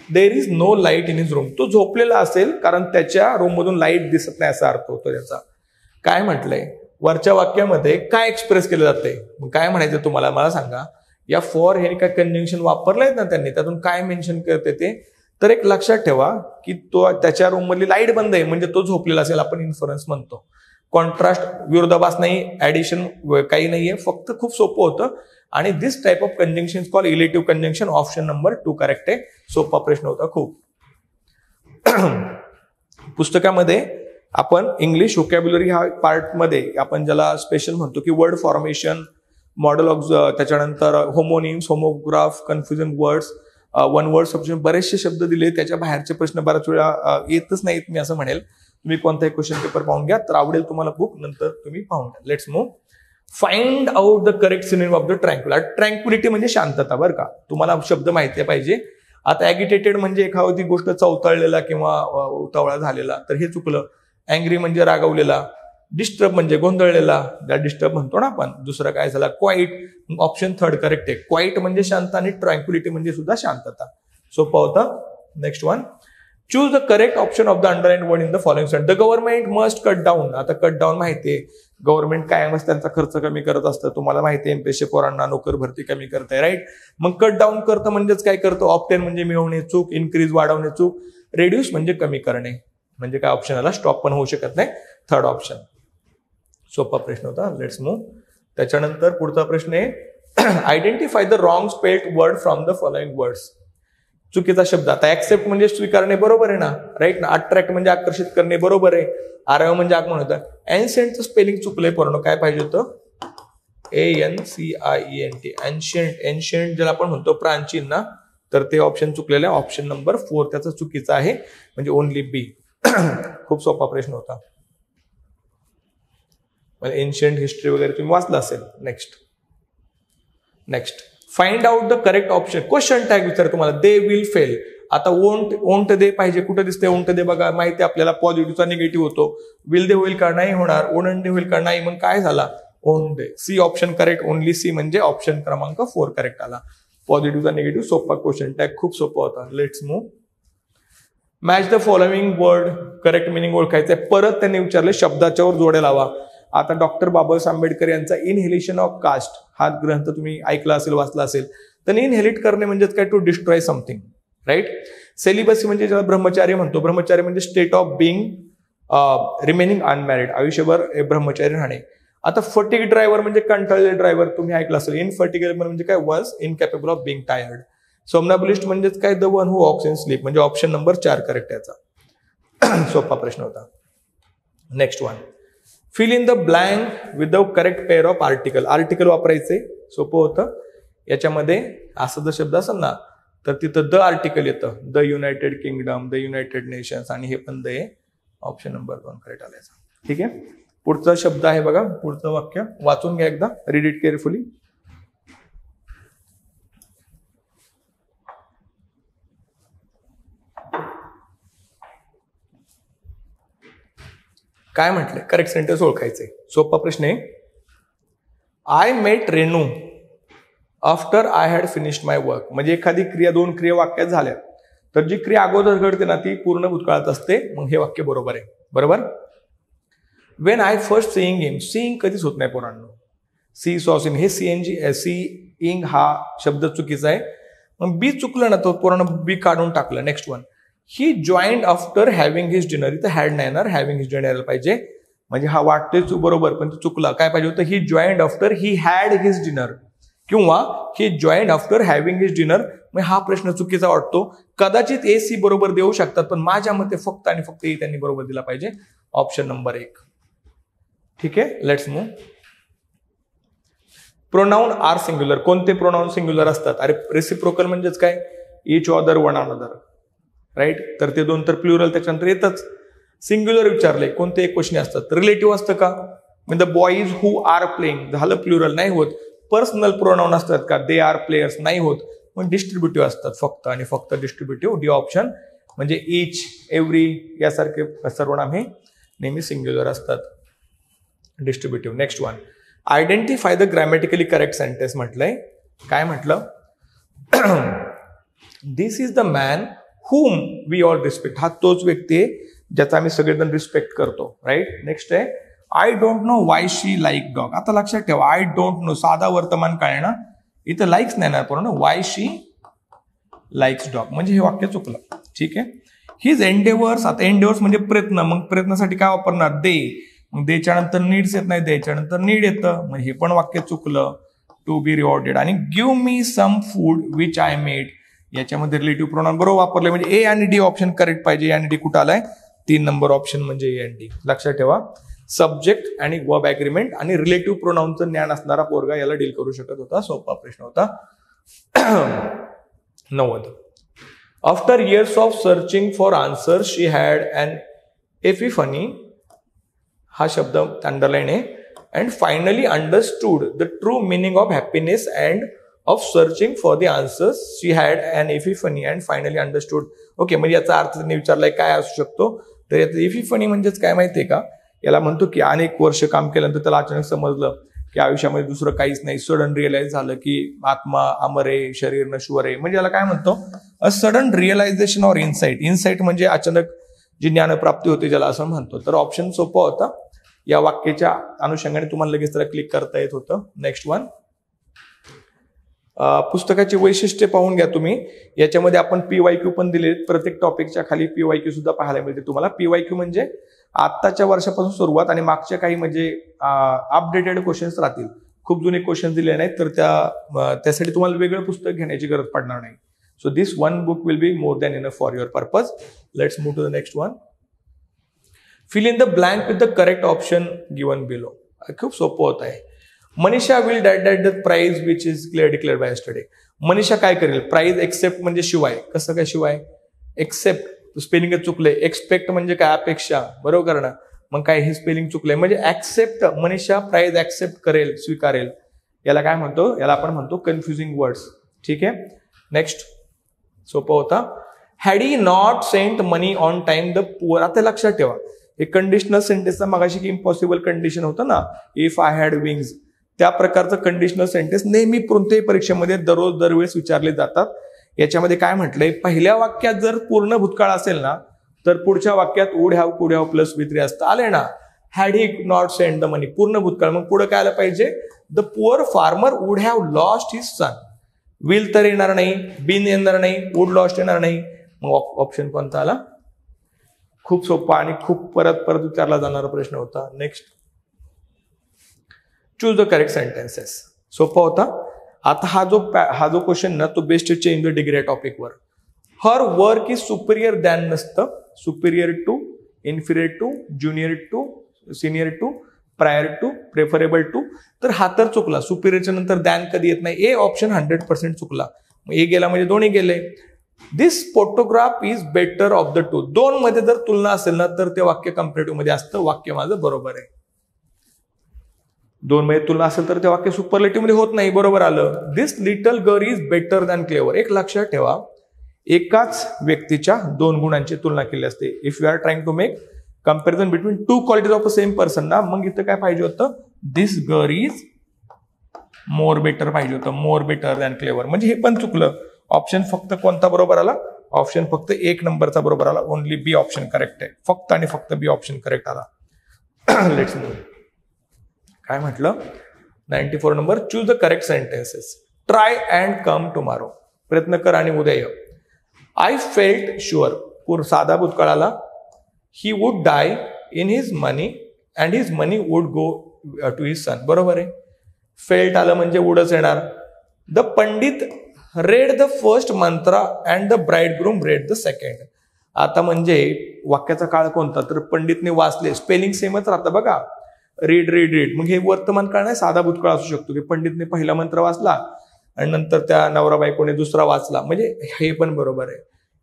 there is no light in his room. तो झोपलेला असेल कारण त्याच्या रूम मधून लाईट दिसत नाही, असा अर्थ होतो त्याचा. काय म्हटलंय वरच्या वाक्यामध्ये, काय एक्सप्रेस केलं जाते, काय म्हणायचं तुम्हाला, मला सांगा. या फॉर हे काय कंजंक्शन वापरलंय ना त्यांनी, त्यातून काय मेन्शन करते ते, तर एक लक्षात ठेवा की तो त्याच्या रूम मधली लाईट बंद आहे, म्हणजे तो झोपलेला असेल, आपण इन्फरन्स म्हणतो. कॉन्ट्रास्ट, विरोधाभास नाही, ऍडिशन काही नाहीये, फक्त खूप सोपं होतं. आणि this type of conjunction call illative conjunction. Option number 2 correct आहे. सोपा प्रश्न होता खूप. पुस्तकामध्ये आपण इंग्लिश व्होकॅब्युलरी ह्या पार्टमध्ये आपण ज्याला स्पेशल म्हणतो की वर्ड फॉर्मेशन, मॉडेल ऑफ, त्याच्यानंतर homonyms, homograph, confusion words, one word substitution, बरेचसे शब्द दिले. त्याच्या बाहेरचे प्रश्न बऱ्याच वेळा येतच नाहीत, मी असं म्हणेल. तुम्ही कोणताही क्वेश्चन पेपर पाहून घ्या, तर आवडेल तुम्हाला बुक, नंतर तुम्ही पाहून घ्या. Let's move. Find out the correct synonym of the tranquillity. Tranquillity म्हणजे शांतता, बरं का, तुम्हाला शब्द माहिती पाहिजे. आता ॲगिटेटेड म्हणजे एखादी गोष्ट चवताळलेला किंवा उतावळा झालेला, तर हे चुकलं. अँग्री म्हणजे रागावलेला. डिस्टर्ब म्हणजे गोंधळलेला, त्या डिस्टर्ब म्हणतो ना आपण. दुसरं काय झाला, क्वाईट. ऑप्शन 3 करेक्ट आहे. क्वाईट म्हणजे शांत आणि ट्रँक्युलिटी म्हणजे सुद्धा शांतता. सोपा होता. Next one, choose the correct option of the underline word in the following sentence. The government must cut down. आता कट डाऊन माहितीये, गव्हर्नमेंट कायमच त्यांचा खर्च कमी करत असतं. तुम्हाला माहिती आहे एमपीएससी पोरांना नोकर भरती कमी करते, राईट. मग कट डाऊन करतं म्हणजेच काय करतो, ऑप्टेन म्हणजे मिळवणे चूक, इन्क्रीज वाढवणे चूक, रेड्यूस म्हणजे कमी करणे. म्हणजे काय ऑप्शन आला, स्टॉप पण होऊ शकत नाही. Third option. सोपा प्रश्न होता. Let's move. त्याच्यानंतर पुढचा प्रश्न आहे identify the wrong spelled word from the following words. चुकीचा शब्द. आता ऍक्सेप्ट म्हणजे स्वीकारणे, बरोबर आहे ना, राईट ना. अट्रॅक्ट म्हणजे आकर्षित करणे, बरोबर आहे. आरव म्हणजे आगमन होतं. एन्शियंटचं स्पेलिंग चुकलंय पूर्ण. काय पाहिजे होतं, ANCIENT. एन्शियंट ज्याला आपण म्हणतो प्राचीन ना, तर ते ऑप्शन चुकलेलं आहे. ऑप्शन नंबर 4 त्याचा चुकीचा आहे, म्हणजे ओनली बी. खूप सोपा प्रश्न होता. एन्शियंट हिस्ट्री वगैरे तुम्ही वाचलं असेल. Next find out the correct option. Question tag विचार तुम्हाला. They will fail. आता ओंट दे पाहिजे. कुठे दिसते ओंट दे, बघा माहिती आपल्याला. पॉझिटिव्हचा निगेटिव्ह होतो. विल दे होईल का, नाही होणार. ओनंट दे होईल का, नाही. मग काय झाला, won't they. C option correct, only C म्हणजे ऑप्शन क्रमांक 4 करेक्ट आला. पॉझिटिव्हचा निगेटिव्ह. सोपा क्वेश्चन टॅग, खूप सोपा होता. Let's move. Match the following word. Correct meaning ओळखायचंय. परत त्यांनी विचारले शब्दाच्या वर जोड्या लावा. आता डॉक्टर बाबासाहेब आंबेडकर यांचा इनहेलिशन ऑफ कास्ट हा ग्रंथ तुम्ही ऐकला असेल, वाचला असेल. तर इनहेलिट करणे म्हणजेच काय, to destroy something, right. Celibacy म्हणजे ज्याला ब्रह्मचारी म्हणतो. ब्रह्मचारी म्हणजे state of being remaining unmarried, आयुष्यभर ब्रह्मचारी राहणे. आता फटिग ड्रायव्हर म्हणजे कंटाळलेले ड्रायव्हर तुम्ही ऐकलं असेल. इनफर्टिगेबल म्हणजे काय, was incapable of being tired. Somnambulist म्हणजेच काय, the one who walks in sleep, म्हणजे ऑप्शन नंबर 4 करेक्ट याचा. सोपा प्रश्न होता. Next one. Fill in the blank with the correct pair of article. Article वापरायचे, सोपं होतं. याच्यामध्ये असं जर शब्द असेल ना, तर तिथं द आर्टिकल येतं. The United Kingdom, the United Nations, आणि हे पण द आहे. ऑप्शन नंबर 2 करेक्ट आलायचा. ठीक आहे. पुढचा शब्द आहे बघा, पुढचं वाक्य वाचून घ्या एकदा, रीड इट केअरफुली. काय म्हटलंय, करेक्ट सेंटेन्स ओळखायचंय. सोपा प्रश्न आहे. I met Renu after I had finished my work. म्हणजे एखादी क्रिया, 2 क्रिया वाक्यात झाल्या, तर जी क्रिया अगोदर घडते ना ती पूर्ण भूतकाळात असते. मग हे वाक्य बरोबर आहे. बरोबर. When I first seeing him. Seeing कधीच होत नाही पोरांनो. सी सॉ सिम, हे सीइंग हा शब्द चुकीचा आहे. मग बी चुकलं ना, तो पोरांनो बी काढून टाकलं. Next one. He joined after having his dinner. इथं हॅड नाही येणार, हॅव्हिंग हिज डिनर यायला पाहिजे. म्हणजे हा वाटतोय बरोबर, पण तो चुकला. काय पाहिजे होतं, he joined after he had his dinner, किंवा he joined after having his dinner. मग हा प्रश्न चुकीचा वाटतो. कदाचित ए सी बरोबर देऊ शकतात, पण माझ्या मते फक्त आणि फक्त ए त्यांनी बरोबर दिला पाहिजे. Option number 1. ठीक आहे. Let's move. Pronoun are singular. कोणते प्रोनाउन सिंग्युलर असतात? अरे रेसिप्रोकल म्हणजेच काय, each other, one another, right. तर ते 2 तर प्लुरल त्याच्यानंतर येतच. सिंग्युलर विचारले कोणते एक क्वेश्चन असतात. रिलेटिव्ह असतं का, म्हणजे the boys who are playing झालं प्लुरल, नाही होत. पर्सनल प्रोनाउन असतात का, दे आर प्लेयर्स, नाही होत. मग डिस्ट्रीब्युटिव्ह असतात फक्त आणि फक्त डिस्ट्रीब्युटिव्ह. D option. म्हणजे इच, एव्हरी यासारखे सर्वनाम हे नेहमी सिंग्युलर असतात, distributive. Next one. Identify the grammatically correct sentence म्हटलंय. काय म्हटलं, this is the man whom we all respect. हा तोच व्यक्ती आहे ज्याचा आम्ही सगळेजण रिस्पेक्ट करतो, राईट. नेक्स्ट आहे I don't know Y she like dog. आता लक्षात ठेवा, आय डोंट नो साधा वर्तमान काळ आहे ना, इथं लाईक्स नाही ना पूर्ण, वाय शी लाईक्स डॉग, म्हणजे हे वाक्य चुकलं. ठीक आहे. His endeavours. आता एंडेवर्स म्हणजे प्रयत्न, मग प्रयत्नासाठी काय वापरणार, दे. मग देच्या नंतर नीड्स येत नाही, द्यायच्या नंतर नीड येतं, मग हे पण वाक्य चुकलं. To be rewarded. आणि give me some food which I made, याच्यामध्ये रिलेटिव्ह प्रोनाउन बरोबर वापरले, म्हणजे ए आणि डी ऑप्शन करेक्ट पाहिजे. ए आणि डी कुठं आलाय, 3 नंबर ऑप्शन म्हणजे ए आणि डी. लक्षात ठेवा, सब्जेक्ट आणि वर्ब ॲग्रीमेंट आणि रिलेटिव्ह प्रोनाउनचं ज्ञान असणारा पोरगा याला डील करू शकत होता. सोपा प्रश्न होता. 90. After years of searching for answer she had an epiphany. हा शब्द अंडरलाईन आहे. And finally understood the true meaning of happiness and of searching for the answers she had an epiphany and finally understood. Okay, म्हणजे याचा अर्थ त्यांनी विचारलाय काय असू शकतो. तर याचा epiphany म्हणजेच काय माहितीये का, याला म्हणतो की अनेक वर्ष काम केल्यानंतर त्याला अचानक समजलं की आयुष्यामध्ये दुसरं काहीच नाही, सडन रिअलाइज झालं की आत्मा अमर आहे, शरीर नश्वर आहे. म्हणजे याला काय म्हणतो, a sudden realisation or insight. Insight म्हणजे अचानक जी ज्ञानप्राप्ती होते ज्याला असं म्हणतो. तर ऑप्शन सोपा होता, या वाक्याच्या अनुषंगाने तुम्हाला लगेच त्याला क्लिक करता येत होतं. नेक्स्ट वन, पुस्तकाची वैशिष्ट्ये पाहून घ्या तुम्ही. याच्यामध्ये आपण PYQ पण दिले, प्रत्येक टॉपिकच्या खाली PYQ सुद्धा पाहायला मिळते तुम्हाला. PYQ म्हणजे आत्ताच्या वर्षापासून सुरुवात आणि मागच्या काही म्हणजे अपडेटेड क्वेश्चन्स राहतील. खूप जुने क्वेश्चन दिले नाहीत तर त्यासाठी तुम्हाला वेगळं पुस्तक घेण्याची गरज पडणार नाही. So this one book will be more than enough for your purpose. Let's move to the next one. Fill in the blank with the correct option given below. खूप सोपं होत आहे. Manisha will that the prize which is declared by yesterday. Manisha काय करेल, price accept म्हणजे शिवाय. कसं काय शिवाय, एक्सेप्ट स्पेलिंग चुकलंय. एक्सपेक्ट म्हणजे काय, अपेक्षा, बरोबर ना. मग काय हे स्पेलिंग चुकलंय, म्हणजे ऍक्सेप्ट, मनीषा प्राइज ऍक्सेप्ट करेल, स्वीकारेल. याला काय म्हणतो, याला आपण म्हणतो कन्फ्युजिंग वर्ड्स. ठीक आहे. नेक्स्ट, सोपं होता. Had he not Saint money on time the poor. आता लक्षात ठेवा, हे कंडिशनल सेंटेन्सचा मगाशी की इम्पॉसिबल कंडिशन होतं ना, इफ आय हॅड विंग्स, त्या प्रकारचं कंडिशनल सेंटेन्स नेहमी कोणत्याही परीक्षेमध्ये दरवेळेस विचारले जातात. याच्यामध्ये काय म्हटलंय, पहिल्या वाक्यात जर पूर्ण भूतकाळ असेल ना तर पुढच्या वाक्यात would have, could have plus V3 असतं. आले ना, had he not sent the money, पूर्ण भूतकाळ. मग पुढे काय आलं पाहिजे, the poor farmer would have lost his son. Will तर येणार नाही, बीन येणार नाही, वुड लॉस्ट येणार नाही. मग ऑप्शन कोणता आला. खूप सोपा आणि खूप परत विचारला जाणारा प्रश्न होता. Next, choose the correct sentences. सोपा होता. आता हा जो क्वेश्चन ना तो बेस्ट चेंज द डिग्री टॉपिकवर. Her work is superior than नसतं, superior to, inferior to, junior to, senior to, prior to, preferable to. तर हा तर चुकला, सुपिरियरच्या नंतर दॅन कधी येत नाही. ए ऑप्शन 100% चुकला. मग ए गेला म्हणजे दोन्ही गेले. This photograph is better of the two. दोन मध्ये जर तुलना असेल ना तर ते वाक्य कम्पॅरेटिव्ह मध्ये असतं. वाक्य माझं बरोबर आहे. दोन मध्ये तुलना असेल तर ते वाक्य सुपरलेटिव्ह मध्ये होत नाही. बरोबर आलं. This little girl is better than clever. एक लक्षात ठेवा, एकाच व्यक्तीच्या दोन गुणांची तुलना केली असते. If you are trying to make comparison between two qualities of a same person ना, मग इथं काय पाहिजे होतं, this girl is more better पाहिजे होतं, मोर बेटर दॅन क्लेवर. म्हणजे हे पण चुकलं. ऑप्शन फक्त कोणता बरोबर आला, ऑप्शन फक्त एक नंबरचा बरोबर आला. ओनली बी ऑप्शन करेक्ट आहे. फक्त आणि फक्त बी ऑप्शन करेक्ट आला. Let's move. काय म्हटलं, 94 नंबर, choose the correct sentences. Try and come tomorrow. प्रयत्न कर आणि उद्या ये. आय फेल्ट शुअर, साधा भूतकाळाला. He would die in his money and his money would go to his son. बरोबर आहे. फेल्ट आलं म्हणजे वुडच येणार. The pandit read the first mantra and the bridegroom read the second. आता म्हणजे वाक्याचा काळ कोणता, तर पंडितने वाचले. स्पेलिंग सेमच राहतं बघा, रीड रीड रीड. मग हे वर्तमान काळ नाही, साधा भूतकाळ असू शकतो की पंडितने पहिला मंत्र वाचला आणि नंतर त्या नवरा बायकोने दुसरा वाचला. म्हणजे हे पण बरोबर आहे,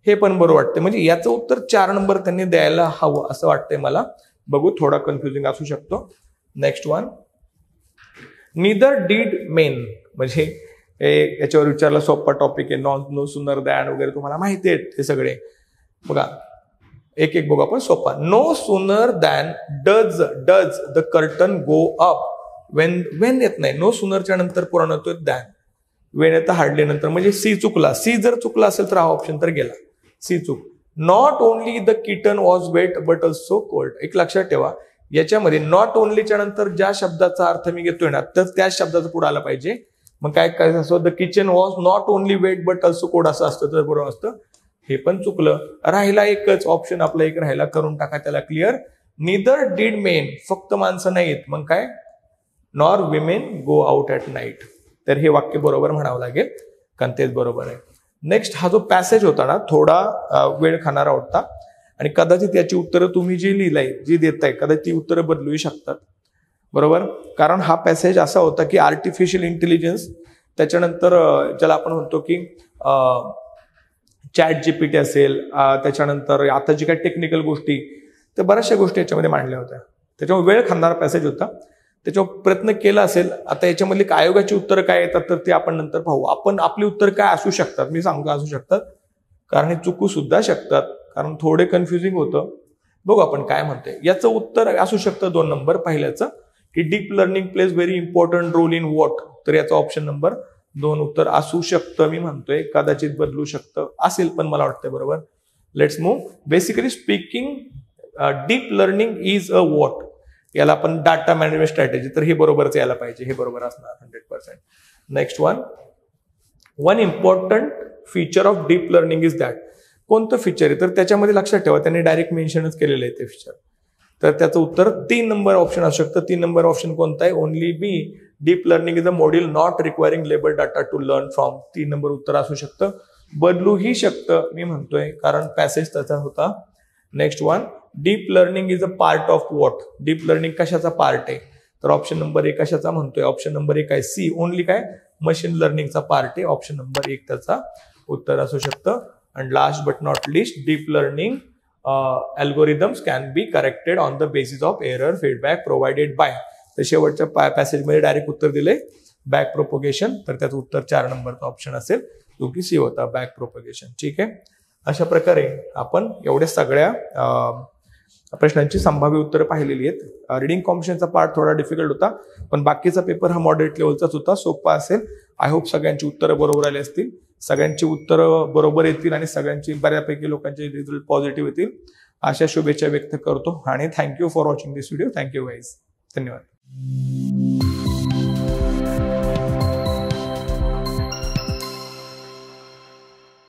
हे पण बरोबर वाटतं. म्हणजे याचं उत्तर 4 नंबर त्यांनी द्यायला हवं असं वाटतंय मला. बघू, थोडा कन्फ्युजिंग असू शकतो. Next one, neither did men. म्हणजे याच्यावर विचारला सोपा टॉपिक आहे. नो सुनर दॅन वगैरे तुम्हाला माहिती आहेत हे सगळे. बघा एक एक बघू आपण. सोपा, no sooner than does the curtain go up. When येत नाही, नो सुनरच्या नंतर पुन्हा येतोय दॅन. वेन येतं हार्डली नंतर. म्हणजे सी चुकला. सी जर चुकला असेल तर हा ऑप्शन तर गेला. सी चूक. Not only the kitten was wet but also cold. एक लक्षात ठेवा, याच्यामध्ये नॉट ओनलीच्या नंतर ज्या शब्दाचा अर्थ मी घेतोय ना तर त्याच शब्दाचं पुढे आला पाहिजे. मग काय असं, the kitchen was not only wet but also cold असं असतं तर बरोबर असतं. हे पण चुकलं. राहिला एकच ऑप्शन आपला, एक राहिला, करून टाका त्याला क्लिअर. निदर डीड मेन, फक्त माणसं नाहीत. मग काय, nor women go out at night. तर हे वाक्य बरोबर म्हणावं लागेल, कारण तेच बरोबर आहे. नेक्स्ट, हा जो पॅसेज होता ना थोडा वेळ खाणारा होता आणि कदाचित याची उत्तरं तुम्ही जी लिहिलाय, जी देताय, कदाचित ती उत्तरं बदलू शकतात. बरोबर, कारण हा पॅसेज असा होता की आर्टिफिशियल इंटेलिजन्स, त्याच्यानंतर ज्याला आपण म्हणतो की चॅट GPT असेल, त्याच्यानंतर आता जी काही टेक्निकल गोष्टी, तर बऱ्याचशा गोष्टी याच्यामध्ये मांडल्या होत्या. त्याच्यामुळे वेळ खाणारा पॅसेज होता. त्याच्यावर प्रयत्न केला असेल. आता याच्यामधली आयोगाची उत्तरं काय येतात तर ते आपण नंतर पाहू. आपण आपली उत्तर काय असू शकतात, मी सांगतो असू शकतात, कारण हे चुकू सुद्धा शकतात, कारण थोडे कन्फ्युजिंग होतं. बघू आपण काय म्हणतोय. याचं उत्तर असू शकतं 2 नंबर पहिल्याचं, की deep learning plays very important role in what, तर याचं ऑप्शन नंबर 2 उत्तर असू शकतं. मी म्हणतोय कदाचित बदलू शकतं, असेल पण मला वाटतंय बरोबर. Let's move. Basically speaking deep learning is a what, याला आपण डाटा मॅनेजमेंट स्ट्रॅटेजी, तर हे बरोबरच यायला पाहिजे, हे बरोबर असणार 100%. Next one important feature of deep learning is that. कोणतं फीचर आहे, तर त्याच्यामध्ये लक्षात ठेवा त्यांनी डायरेक्ट मेन्शनच केलेलं आहे ते फीचर. तर त्याचं उत्तर 3 नंबर ऑप्शन असू शकतं. 3 नंबर ऑप्शन कोणता आहे? Only B. Deep learning is a module not requiring label data to learn from. 3 number उत्तर असू शकतं. बदलूही शकतं मी म्हणतोय, कारण पॅसेज त्याचा होता. Next deep learning is a part of what. Deep learning कशाचा पार्ट आहे, तर ऑप्शन नंबर 1 कशाचा म्हणतोय? ऑप्शन नंबर 1 आहे सी, ओनली काय मशीन लर्निंगचा पार्ट आहे. ऑप्शन नंबर 1 त्याचा उत्तर असू शकतं. And last but not list, deep learning algorithms can be corrected on the basis of error feedback provided bye. तर शेवटच्या पॅसेजमध्ये डायरेक्ट उत्तर दिले बॅक प्रोपोगेशन, तर त्याचं उत्तर 4 नंबरचा ऑप्शन असेल, जो की सी होता, बॅक प्रोपोगेशन. ठीक आहे. अशा प्रकारे आपण एवढ्या सगळ्या प्रश्नांची संभाव्य उत्तरं पाहिलेली आहेत. रिडिंग कॉम्प्रिहेन्शनचा पार्ट थोडा डिफिकल्ट होता, पण बाकीचा पेपर हा मॉडरेट लेवलचाच होता, सोपा असेल. आय होप सगळ्यांची उत्तरं बरोबर आली असतील, सगळ्यांची उत्तरं बरोबर येतील आणि सगळ्यांची बऱ्यापैकी लोकांचे रिझल्ट पॉझिटिव्ह येतील, अशा शुभेच्छा व्यक्त करतो. आणि thank you for watching this video. Thank you guys. धन्यवाद.